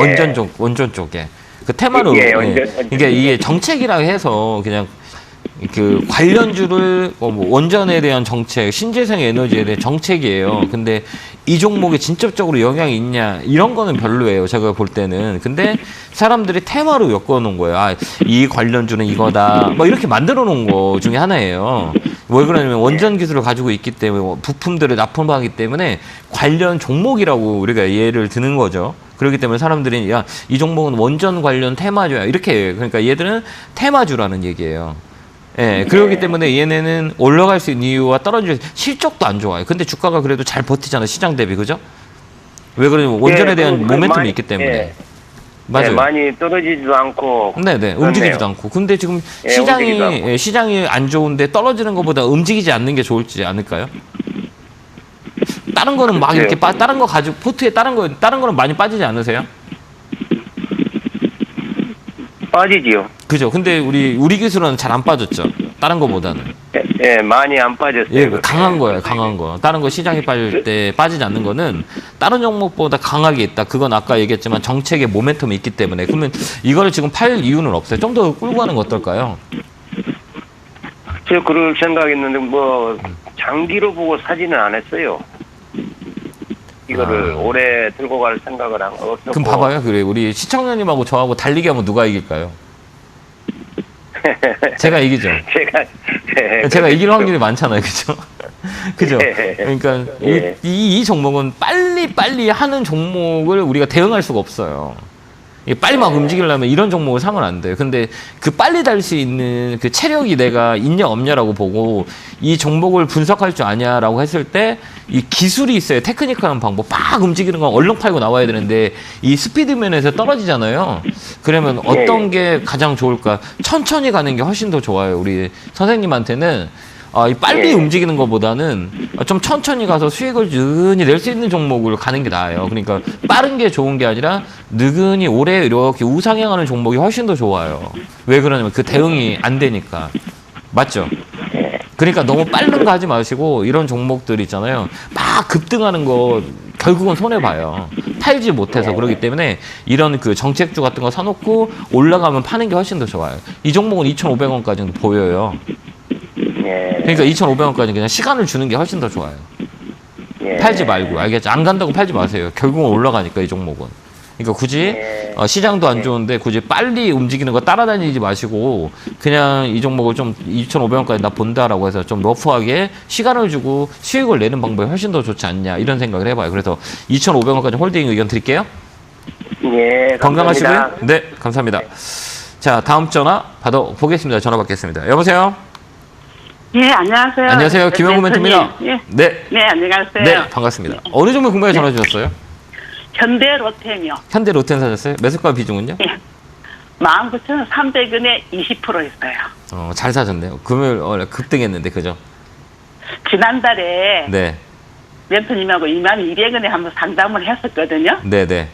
원전 쪽에. 그 테마로. 예, 원전. 이게 정책이라 해서 그냥 그 관련주를 뭐 원전에 대한 정책, 신재생 에너지에 대한 정책이에요. 근데 이 종목에 직접적으로 영향이 있냐 이런 거는 별로예요. 제가 볼 때는. 근데 사람들이 테마로 엮어 놓은 거예요. 아, 이 관련주는 이거다. 뭐 이렇게 만들어 놓은 거 중에 하나예요. 왜 그러냐면 원전 기술을 가지고 있기 때문에 부품들을 납품하기 때문에 관련 종목이라고 우리가 예를 드는 거죠. 그렇기 때문에 사람들이 야, 이 종목은 원전 관련 테마주야. 이렇게 해요. 그러니까 얘들은 테마주라는 얘기예요. 예, 그렇기 때문에 얘네는 올라갈 수 있는 이유와 떨어질 실적도 안 좋아요. 근데 주가가 그래도 잘 버티잖아, 시장 대비. 그죠? 왜 그러냐면 원전에 대한 모멘텀이 많이, 있기 때문에. 예. 맞아요. 예, 많이 떨어지지도 않고. 네네, 움직이지도 않고. 근데 지금 예, 움직이지도 않고. 시장이 안 좋은데 떨어지는 것보다 움직이지 않는 게 좋을지 않을까요? 다른 거는 막 이렇게 다른 거 가지고 포트에 다른 거는 많이 빠지지 않으세요? 빠지지요. 그죠? 근데 우리 기술은 잘 안 빠졌죠. 다른 거보다는. 예, 많이 안 빠졌어요. 예, 강한 거예요, 강한 거. 다른 거 시장이 빠질 때 빠지지 않는 거는 다른 종목보다 강하게 있다. 그건 아까 얘기했지만 정책의 모멘텀이 있기 때문에. 그러면 이거를 지금 팔 이유는 없어요. 좀 더 끌고 가는 거 어떨까요? 제가 그럴 생각했는데 뭐 장기로 보고 사지는 않았어요. 이거를 오래 들고 갈 생각을 한 거. 그럼 봐봐요. 그래, 우리 시청자님하고 저하고 달리기 하면 누가 이길까요? 제가 이기죠. 제가 이길 확률이 많잖아요. 그죠? 그죠? 그러니까 이 종목은 빨리 하는 종목을 우리가 대응할 수가 없어요. 빨리 막 움직이려면 이런 종목을 사면 안 돼요. 근데 그 빨리 달 수 있는 그 체력이 내가 있냐 없냐라고 보고 이 종목을 분석할 줄 아냐라고 했을 때 이 기술이 있어요. 테크니컬한 방법. 막 움직이는 건 얼른 팔고 나와야 되는데 이 스피드면에서 떨어지잖아요. 그러면 어떤 게 가장 좋을까? 천천히 가는 게 훨씬 더 좋아요. 우리 선생님한테는 이 빨리 움직이는 것보다는 좀 천천히 가서 수익을 느긋히 낼 수 있는 종목을 가는 게 나아요. 그러니까 빠른 게 좋은 게 아니라 느긋히 오래 이렇게 우상향하는 종목이 훨씬 더 좋아요. 왜 그러냐면 그 대응이 안 되니까. 맞죠? 그러니까 너무 빠른 거 하지 마시고 이런 종목들 있잖아요. 막 급등하는 거 결국은 손해봐요. 팔지 못해서. 그렇기 때문에 이런 그 정책주 같은 거 사놓고 올라가면 파는 게 훨씬 더 좋아요. 이 종목은 2,500원까지는 보여요. 그러니까 2,500원까지 그냥 시간을 주는 게 훨씬 더 좋아요. 팔지 말고. 알겠죠? 안 간다고 팔지 마세요. 결국은 올라가니까 이 종목은. 그러니까 굳이 시장도 안 좋은데 굳이 빨리 움직이는 거 따라다니지 마시고 그냥 이 종목을 좀 2,500원까지 나 본다라고 해서 좀 러프하게 시간을 주고 수익을 내는 방법이 훨씬 더 좋지 않냐 이런 생각을 해봐요. 그래서 2,500원까지 홀딩 의견 드릴게요. 예, 건강하시고요. 네, 감사합니다. 자, 다음 전화 받아보겠습니다. 전화 받겠습니다. 여보세요? 예, 안녕하세요. 안녕하세요. 김영구 멘토입니다. 예. 네. 네, 안녕하세요. 네, 반갑습니다. 어느 종목 궁금해 전화 주셨어요? 현대 롯데요. 현대 롯데 사셨어요? 매수가 비중은요? 예. 19,300원에 20% 있어요. 잘 사셨네요. 금요일 급등했는데, 그죠? 지난달에 네. 멘토님하고 22,200원에 한번 상담을 했었거든요. 네네.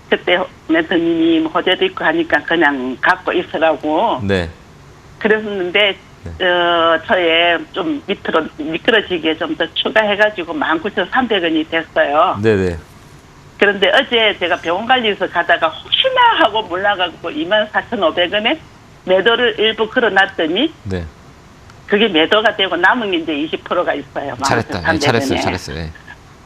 그때 매도님이 호재도 있고 하니까 그냥 갖고 있으라고 네. 그랬는데 저의 좀 밑으로 미끄러지게 좀 더 추가해가지고 19,300원이 됐어요. 네네. 그런데 어제 제가 병원 관리소 가다가 혹시나 하고 몰라가지고 24,500원에 매도를 일부 걸어놨더니 네. 그게 매도가 되고 남은 게 이제 20%가 있어요. 잘했다. 예, 잘했어요. 예.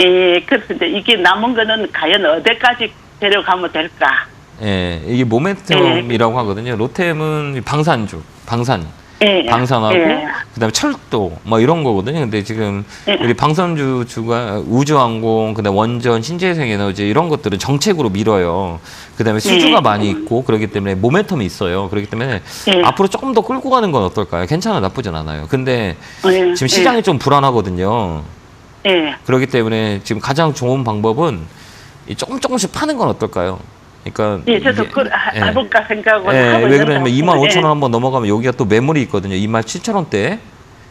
예, 그래서 이제 이게 남은 거는 과연 어디까지 데려가면 될까? 예, 이게 모멘텀이라고 하거든요. 로템은 방산주, 방산하고 예. 그다음에 철도 뭐 이런 거거든요. 근데 지금 예. 우리 방산주가 우주항공, 그다음에 원전, 신재생에너지 이런 것들은 정책으로 밀어요. 그다음에 수주가 많이 있고 그렇기 때문에 모멘텀이 있어요. 그렇기 때문에 앞으로 조금 더 끌고 가는 건 어떨까요? 괜찮아, 나쁘진 않아요. 근데 지금 시장이 좀 불안하거든요. 그렇기 때문에 지금 가장 좋은 방법은 이 조금씩 파는 건 어떨까요? 그러니까 저도 해볼까 생각은 하고 왜 그러냐면 있는데. 25,000원 한번 넘어가면 여기가 또 매물이 있거든요. 27,000원대.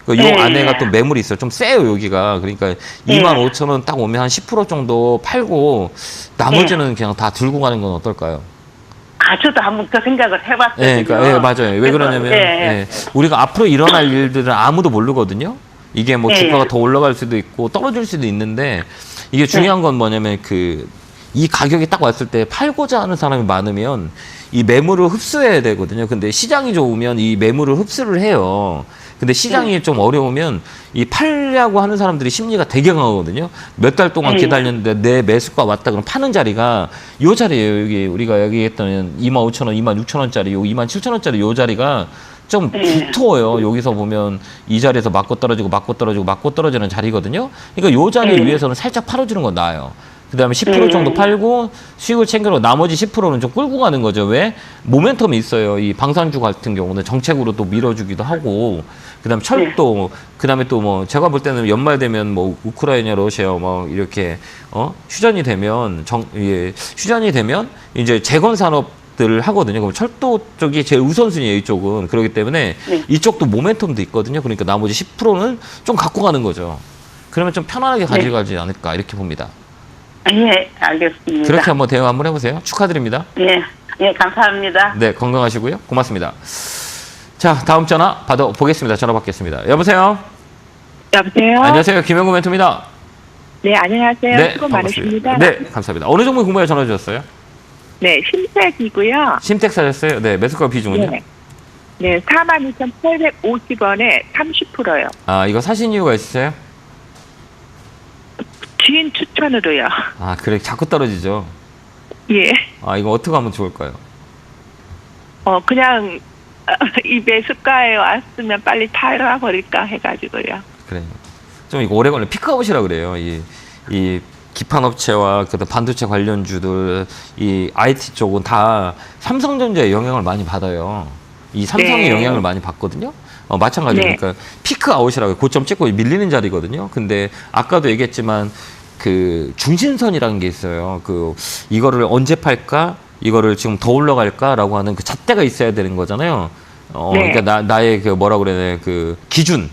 요 안에가 또 매물이 있어요. 좀 세요, 여기가. 그러니까 25,000원 딱 오면 한 10% 정도 팔고 나머지는 그냥 다 들고 가는 건 어떨까요? 저도 한번 그 생각을 해봤어요. 그러니까 맞아요. 왜 그러냐면 우리가 앞으로 일어날 일들은 아무도 모르거든요. 이게 뭐 주가가 더 올라갈 수도 있고 떨어질 수도 있는데 이게 중요한 건 뭐냐면 이 가격이 딱 왔을 때 팔고자 하는 사람이 많으면 이 매물을 흡수해야 되거든요. 근데 시장이 좋으면 이 매물을 흡수를 해요. 근데 시장이 좀 어려우면 이 팔려고 하는 사람들이 심리가 되게 강하거든요. 몇 달 동안 기다렸는데 내 매수가 왔다 그럼 파는 자리가 요 자리예요. 여기 우리가 여기 했던 25,000원, 26,000원짜리, 요 27,000원짜리 요 자리가 좀 두터워요. 여기서 보면 이 자리에서 맞고 떨어지는 자리거든요. 그러니까 요 자리 위에서는 살짝 팔아주는 건 나아요. 그 다음에 10% 정도 팔고 수익을 챙겨놓고 나머지 10%는 좀 끌고 가는 거죠. 왜? 모멘텀이 있어요. 이 방산주 같은 경우는 정책으로 또 밀어주기도 하고, 그 다음에 철도, 그 다음에 또 뭐, 제가 볼 때는 연말 되면 뭐, 우크라이나, 러시아 뭐, 이렇게, 휴전이 되면, 휴전이 되면, 이제 재건 산업들을 하거든요. 그럼 철도 쪽이 제일 우선순위예요, 이쪽은. 그렇기 때문에 이쪽도 모멘텀도 있거든요. 그러니까 나머지 10%는 좀 갖고 가는 거죠. 그러면 좀 편안하게 가져가지 않을까, 이렇게 봅니다. 알겠습니다. 그렇게 한번 대응 한번 해보세요. 축하드립니다. 감사합니다. 네, 건강하시고요. 고맙습니다. 자, 다음 전화 받아보겠습니다. 전화 받겠습니다. 여보세요? 여보세요? 안녕하세요. 김영구 멘토입니다. 네, 안녕하세요. 네, 수고 반갑습니다. 많으십니다. 네, 감사합니다. 어느 종목 궁금해 전화 주셨어요? 네, 신택이고요. 심택 사셨어요? 네, 매수가 비중은요? 네, 42,850원에 30%요. 아, 이거 사신 이유가 있으세요? 지인 추천으로요. 아, 그래. 자꾸 떨어지죠? 예. 아, 이거 어떻게 하면 좋을까요? 그냥 이 매수가에 왔으면 빨리 팔아버릴까 해가지고요. 그래요. 좀 이거 오래 걸려. 피크아웃이라 그래요. 이 기판업체와 그 반도체 관련주들, 이 IT 쪽은 다 삼성전자의 영향을 많이 받아요. 이 삼성의 영향을 많이 받거든요. 마찬가지로 그러니까 피크아웃이라고 고점 찍고 밀리는 자리거든요. 근데 아까도 얘기했지만 그 중심선이라는 게 있어요. 이거를 언제 팔까? 이거를 지금 더 올라갈까라고 하는 그 잣대가 있어야 되는 거잖아요. 그러니까 나의 뭐라 그래야 그 기준.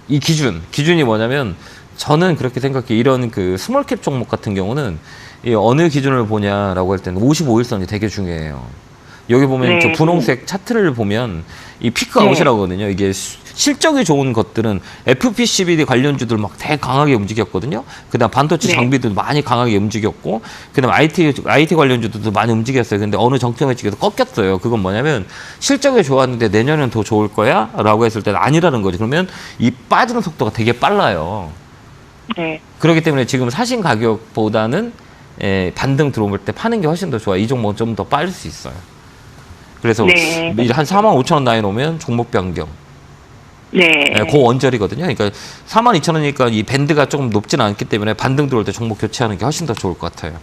이 기준이 뭐냐면 저는 그렇게 생각해요. 이런 그 스몰캡 종목 같은 경우는 이 어느 기준을 보냐라고 할 때는 55일선이 되게 중요해요. 여기 보면 저 분홍색 차트를 보면 이 피크아웃이라고 하거든요. 이게 실적이 좋은 것들은 FPCB 관련주들 막 되게 강하게 움직였거든요. 그다음 반도체 장비도 많이 강하게 움직였고, 그다음 IT 관련주들도 많이 움직였어요. 근데 어느 정점에 찍어서 꺾였어요. 그건 뭐냐면 실적이 좋았는데 내년은 더 좋을 거야라고 했을 때는 아니라는 거죠. 그러면 이 빠지는 속도가 되게 빨라요. 그렇기 때문에 지금 사신 가격보다는 반등 들어올 때 파는 게 훨씬 더 좋아요. 이 종목은 좀 더 빠질 수 있어요. 그래서 한 45,000원 라인 오면 종목 변경. 그 원절이거든요. 그러니까 42,000원이니까 이 밴드가 조금 높지는 않기 때문에 반등 들어올 때 종목 교체하는 게 훨씬 더 좋을 것 같아요.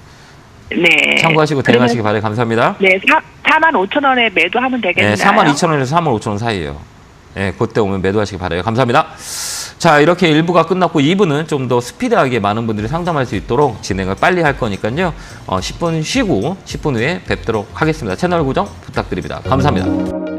참고하시고 대응하시기 바라요. 감사합니다. 45,000원에 매도하면 되겠나요? 42,000원에서 45,000원 사이에요. 그때 오면 매도하시기 바라요. 감사합니다. 자, 이렇게 1부가 끝났고 2부는 좀 더 스피드하게 많은 분들이 상담할 수 있도록 진행을 빨리 할 거니까요. 10분 쉬고 10분 후에 뵙도록 하겠습니다. 채널 고정 부탁드립니다. 감사합니다.